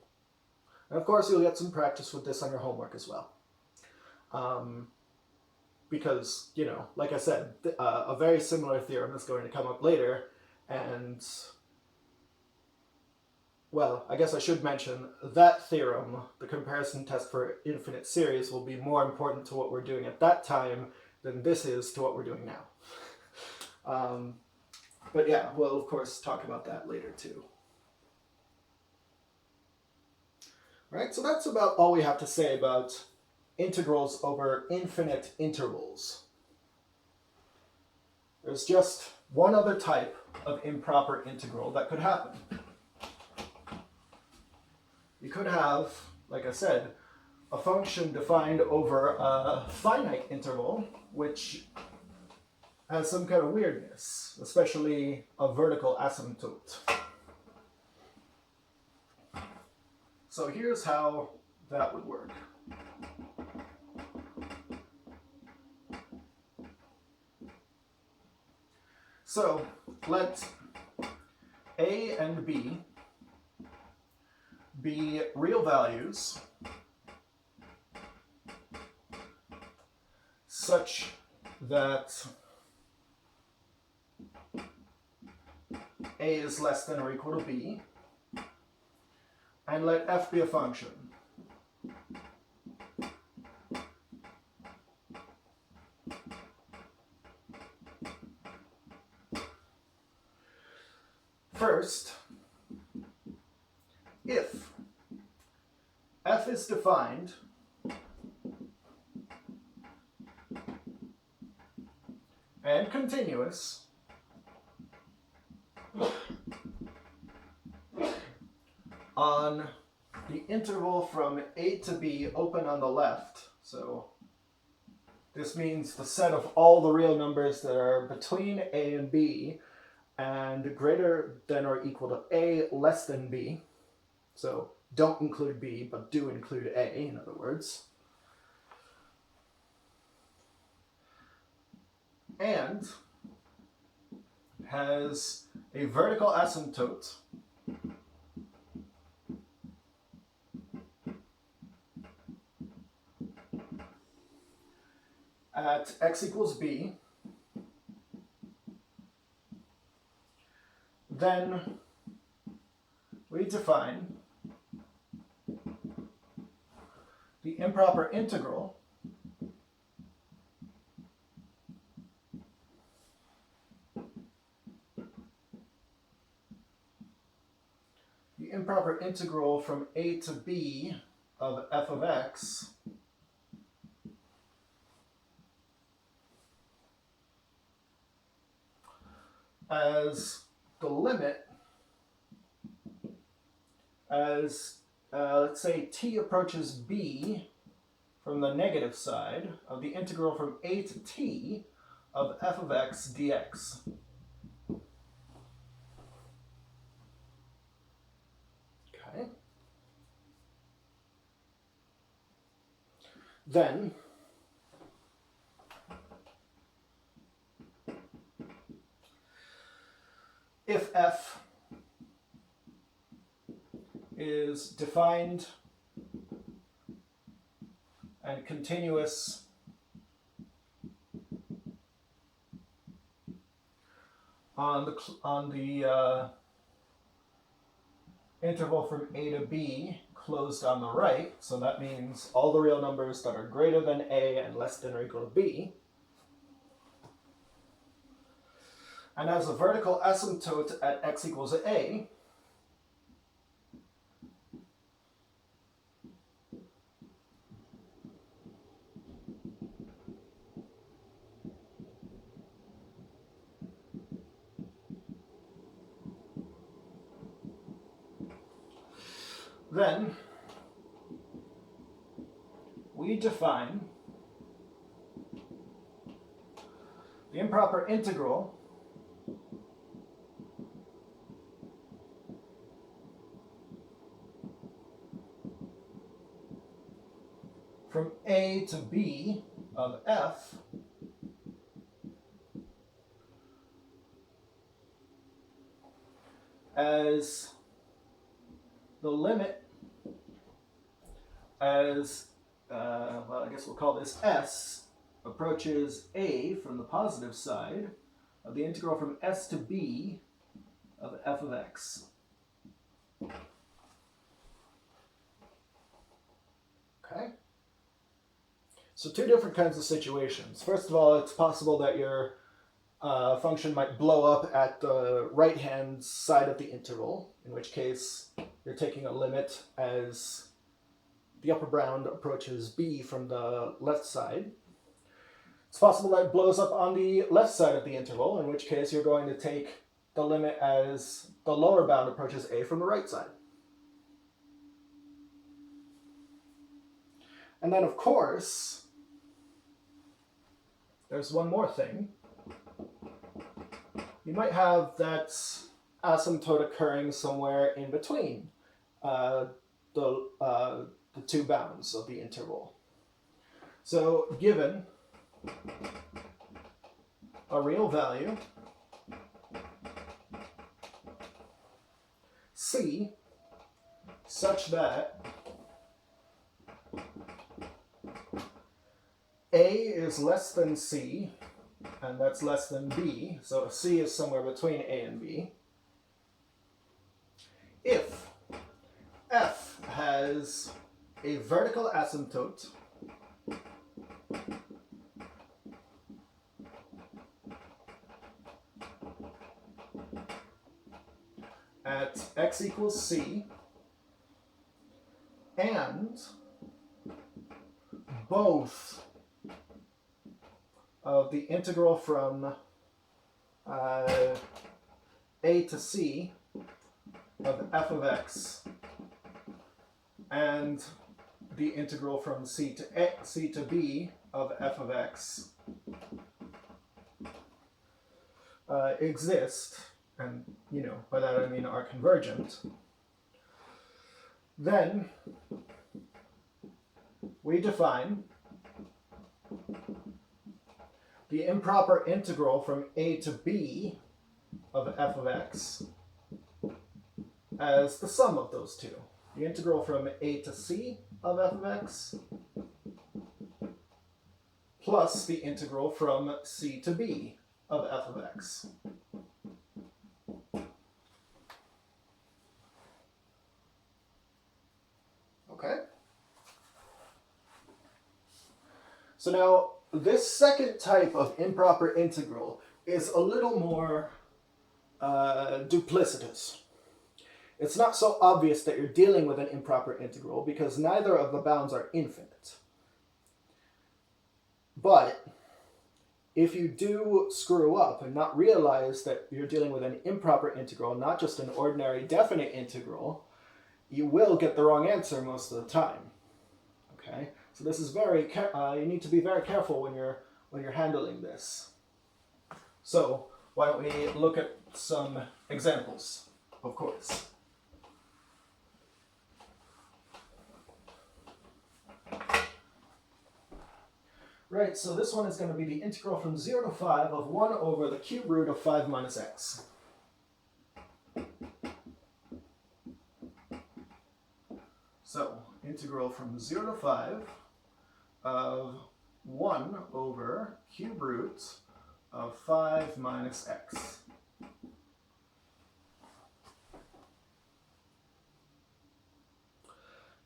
And of course, you'll get some practice with this on your homework as well. Because, you know, like I said, a very similar theorem is going to come up later, and, well, I guess I should mention that theorem, the comparison test for infinite series, will be more important to what we're doing at that time than this is to what we're doing now. But yeah, we'll of course talk about that later too. Right, so that's about all we have to say about integrals over infinite intervals. There's just one other type of improper integral that could happen. You could have, like I said, a function defined over a finite interval, which has some kind of weirdness, especially a vertical asymptote. So here's how that would work. So let A and B be real values such that A is less than or equal to B, and let f be a function. First, if f is defined and continuous on the interval from A to B open on the left, so this means the set of all the real numbers that are between A and B and greater than or equal to A less than B, so don't include B but do include A, in other words, and has a vertical asymptote at x equals b, then we define the improper integral from a to b of f of x as the limit as, let's say, t approaches b from the negative side of the integral from a to t of f of x dx. Okay. Then, if f is defined and continuous on the interval from a to b closed on the right, so that means all the real numbers that are greater than a and less than or equal to b, and has a vertical asymptote at x equals a, then we define the improper integral from a to b of f as the limit as, well, I guess we'll call this s, approaches a from the positive side of the integral from s to b of f of x. Okay? So two different kinds of situations. First of all, it's possible that your function might blow up at the right-hand side of the interval, in which case you're taking a limit as the upper bound approaches b from the left side. It's possible that it blows up on the left side of the interval, in which case you're going to take the limit as the lower bound approaches a from the right side. And then, of course, there's one more thing. You might have that asymptote occurring somewhere in between the two bounds of the interval. So given a real value, c, such that a is less than c, and that's less than b, so c is somewhere between a and b. If f has a vertical asymptote at x equals c, and both of the integral from a to c of f of x and the integral from c to b of f of x exist, and by that I mean are convergent, then we define the improper integral from a to b of f of x as the sum of those two. The integral from a to c of f of x plus the integral from c to b of f of x. Okay? So now, this second type of improper integral is a little more duplicitous. It's not so obvious that you're dealing with an improper integral because neither of the bounds are infinite. But if you do screw up and not realize that you're dealing with an improper integral, not just an ordinary definite integral, you will get the wrong answer most of the time. Okay? So this is you need to be very careful when you're handling this. So why don't we look at some examples, of course. Right, so this one is going to be the integral from 0 to 5 of 1 over the cube root of 5 minus x. So, integral from 0 to 5 of 1 over cube root of 5 minus x.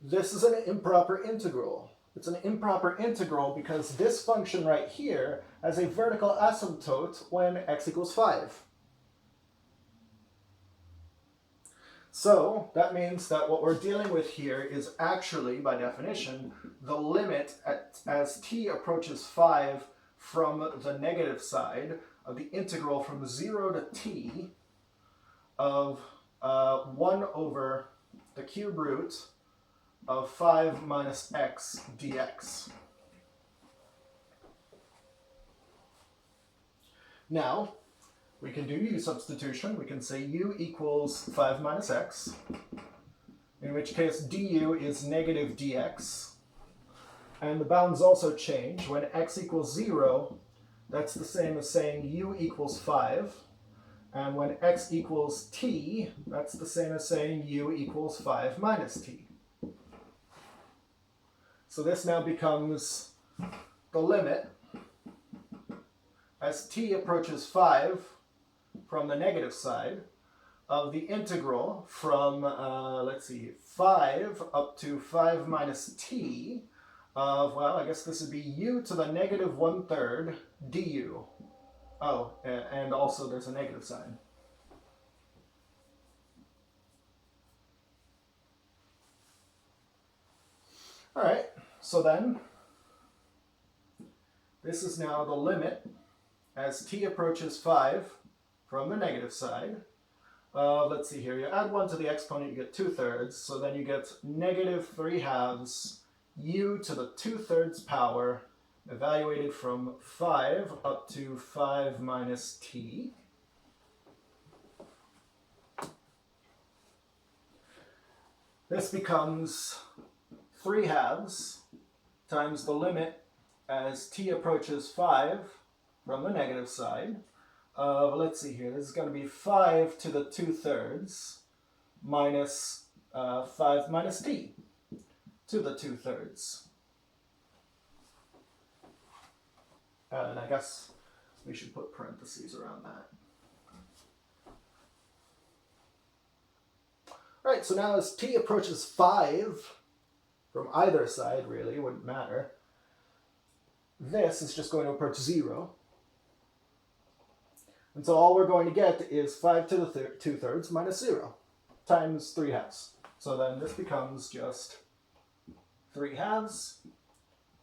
This is an improper integral. It's an improper integral because this function right here has a vertical asymptote when x equals 5. So that means that what we're dealing with here is actually, by definition, the limit as t approaches 5 from the negative side of the integral from 0 to t of 1 over the cube root of 5 minus x dx. Now, we can do u substitution. We can say u equals 5 minus x, in which case du is negative dx. And the bounds also change. When x equals 0, that's the same as saying u equals 5. And when x equals t, that's the same as saying u equals 5 minus t. So this now becomes the limit as t approaches 5 from the negative side of the integral from, 5 up to 5 minus t of, well, I guess this would be u to the negative 1/3 du. Oh, and also there's a negative sign. All right, so then this is now the limit as t approaches 5 from the negative side. Let's see here, you add 1 to the exponent, you get 2/3, so then you get negative 3/2 u to the 2/3 power, evaluated from 5 up to 5 minus t. This becomes 3/2 times the limit as t approaches 5 from the negative side of, let's see here, this is going to be 5 to the 2/3 minus 5 minus t to the 2/3. And I guess we should put parentheses around that. All right, so now as t approaches 5 from either side, really, it wouldn't matter, this is just going to approach 0. And so all we're going to get is 5 to the 2/3 minus 0 times 3/2. So then this becomes just 3/2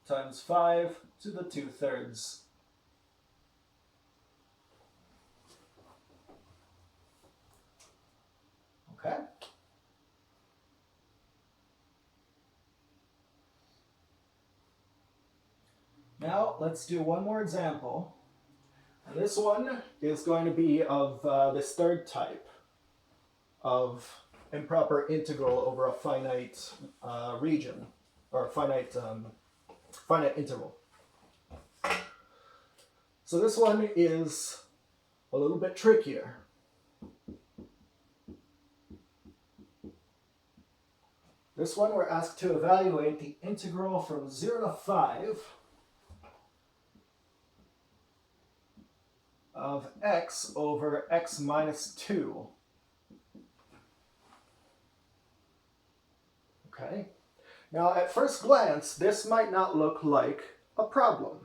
times 5 to the 2/3. Okay? Now let's do one more example. And this one is going to be of this third type of improper integral over a finite region, or finite interval. So this one is a little bit trickier. This one we're asked to evaluate the integral from 0 to 5 of x over x minus 2. Okay? Now, at first glance, this might not look like a problem.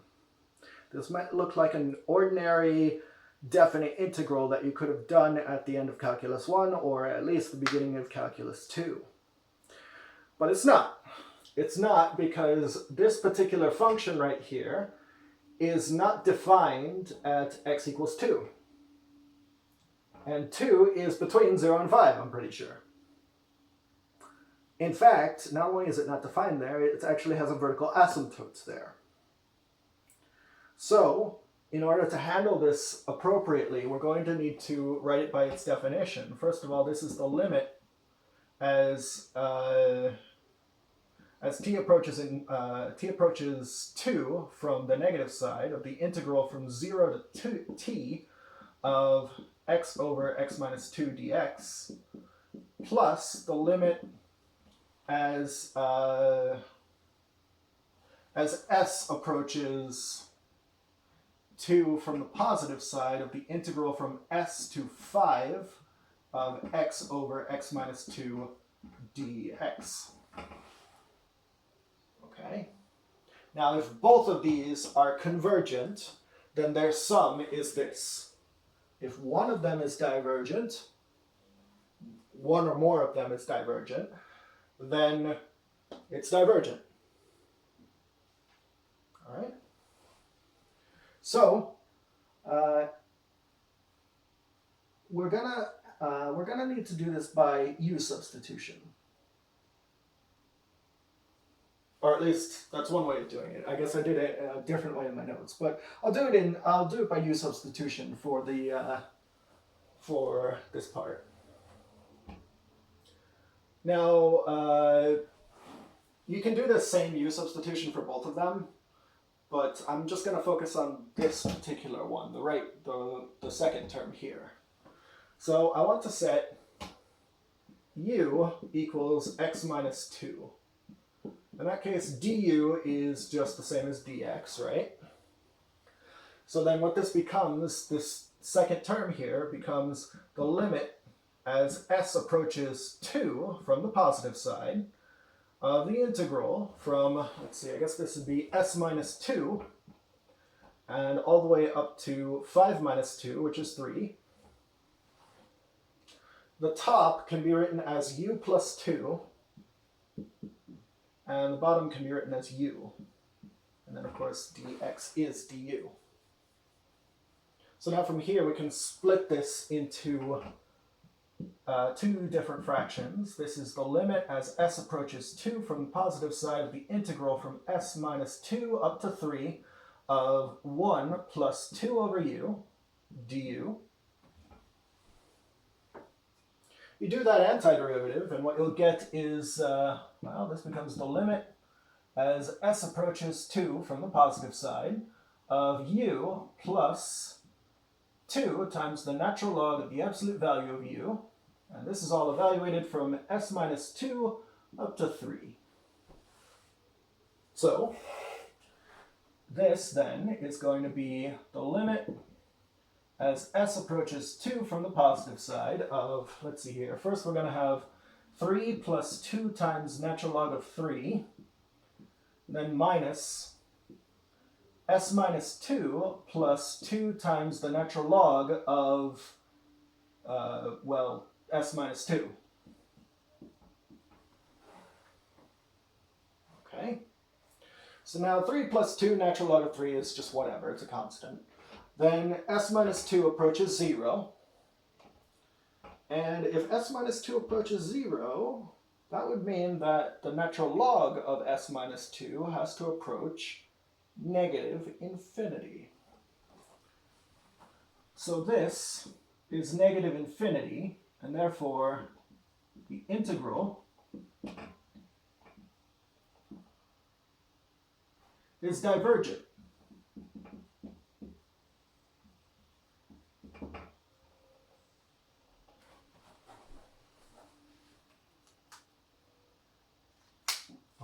This might look like an ordinary definite integral that you could have done at the end of Calculus 1 or at least the beginning of Calculus 2. But it's not. It's not because this particular function right here is not defined at x equals 2. And 2 is between 0 and 5, I'm pretty sure. In fact, not only is it not defined there, it actually has a vertical asymptote there. So, in order to handle this appropriately, we're going to need to write it by its definition. First of all, this is the limit as t approaches 2 from the negative side of the integral from 0 to t of x over x minus 2 dx, plus the limit as s approaches 2 from the positive side of the integral from s to 5 of x over x minus 2 dx. Okay. Now, if both of these are convergent, then their sum is this. If one of them is divergent, one or more of them is divergent, then it's divergent. All right? So, we're gonna need to do this by u substitution. Or at least that's one way of doing it. I guess I did it a different way in my notes, but I'll do it by u substitution for the for this part. Now, you can do the same u substitution for both of them, but I'm just going to focus on this particular one, the second term here. So I want to set u equals x minus 2. In that case, du is just the same as dx, right? So then what this becomes, this second term here, becomes the limit as s approaches 2 from the positive side of the integral from, let's see, I guess this would be s minus 2, and all the way up to 5 minus 2, which is 3. The top can be written as u plus 2, and the bottom can be written as u. And then, of course, dx is du. So now from here, we can split this into two different fractions. This is the limit as s approaches 2 from the positive side of the integral from s minus 2 up to 3 of 1 plus 2 over u du. You do that antiderivative, and what you'll get is, well, this becomes the limit as s approaches 2 from the positive side of u plus 2 times the natural log of the absolute value of u. And this is all evaluated from s minus 2 up to 3. So this then is going to be the limit as s approaches 2 from the positive side of, let's see here, first we're going to have 3 plus 2 times natural log of 3, then minus s minus 2 plus 2 times the natural log of, well, s minus 2. Okay. So now 3 plus 2 natural log of 3 is just whatever, it's a constant. Then s minus 2 approaches 0. And if s minus 2 approaches 0, that would mean that the natural log of s minus 2 has to approach negative infinity. So this is negative infinity, and therefore the integral is divergent.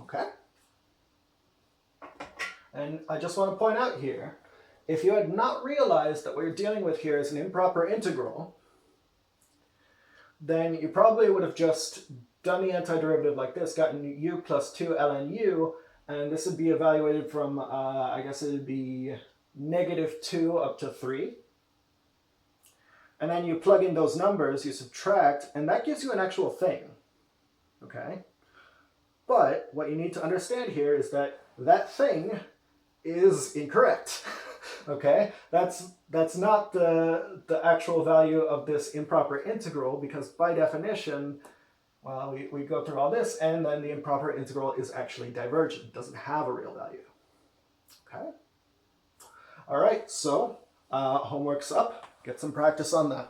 Okay? And I just want to point out here, if you had not realized that what you're dealing with here is an improper integral, then you probably would have just done the antiderivative like this, gotten u plus 2 ln u, and this would be evaluated from, I guess it would be -2 up to 3. And then you plug in those numbers, you subtract, and that gives you an actual thing, okay? But what you need to understand here is that that thing is incorrect, okay? That's not the actual value of this improper integral, because by definition, well, we go through all this, and then the improper integral is actually divergent. It doesn't have a real value, okay? All right, so homework's up. Get some practice on that.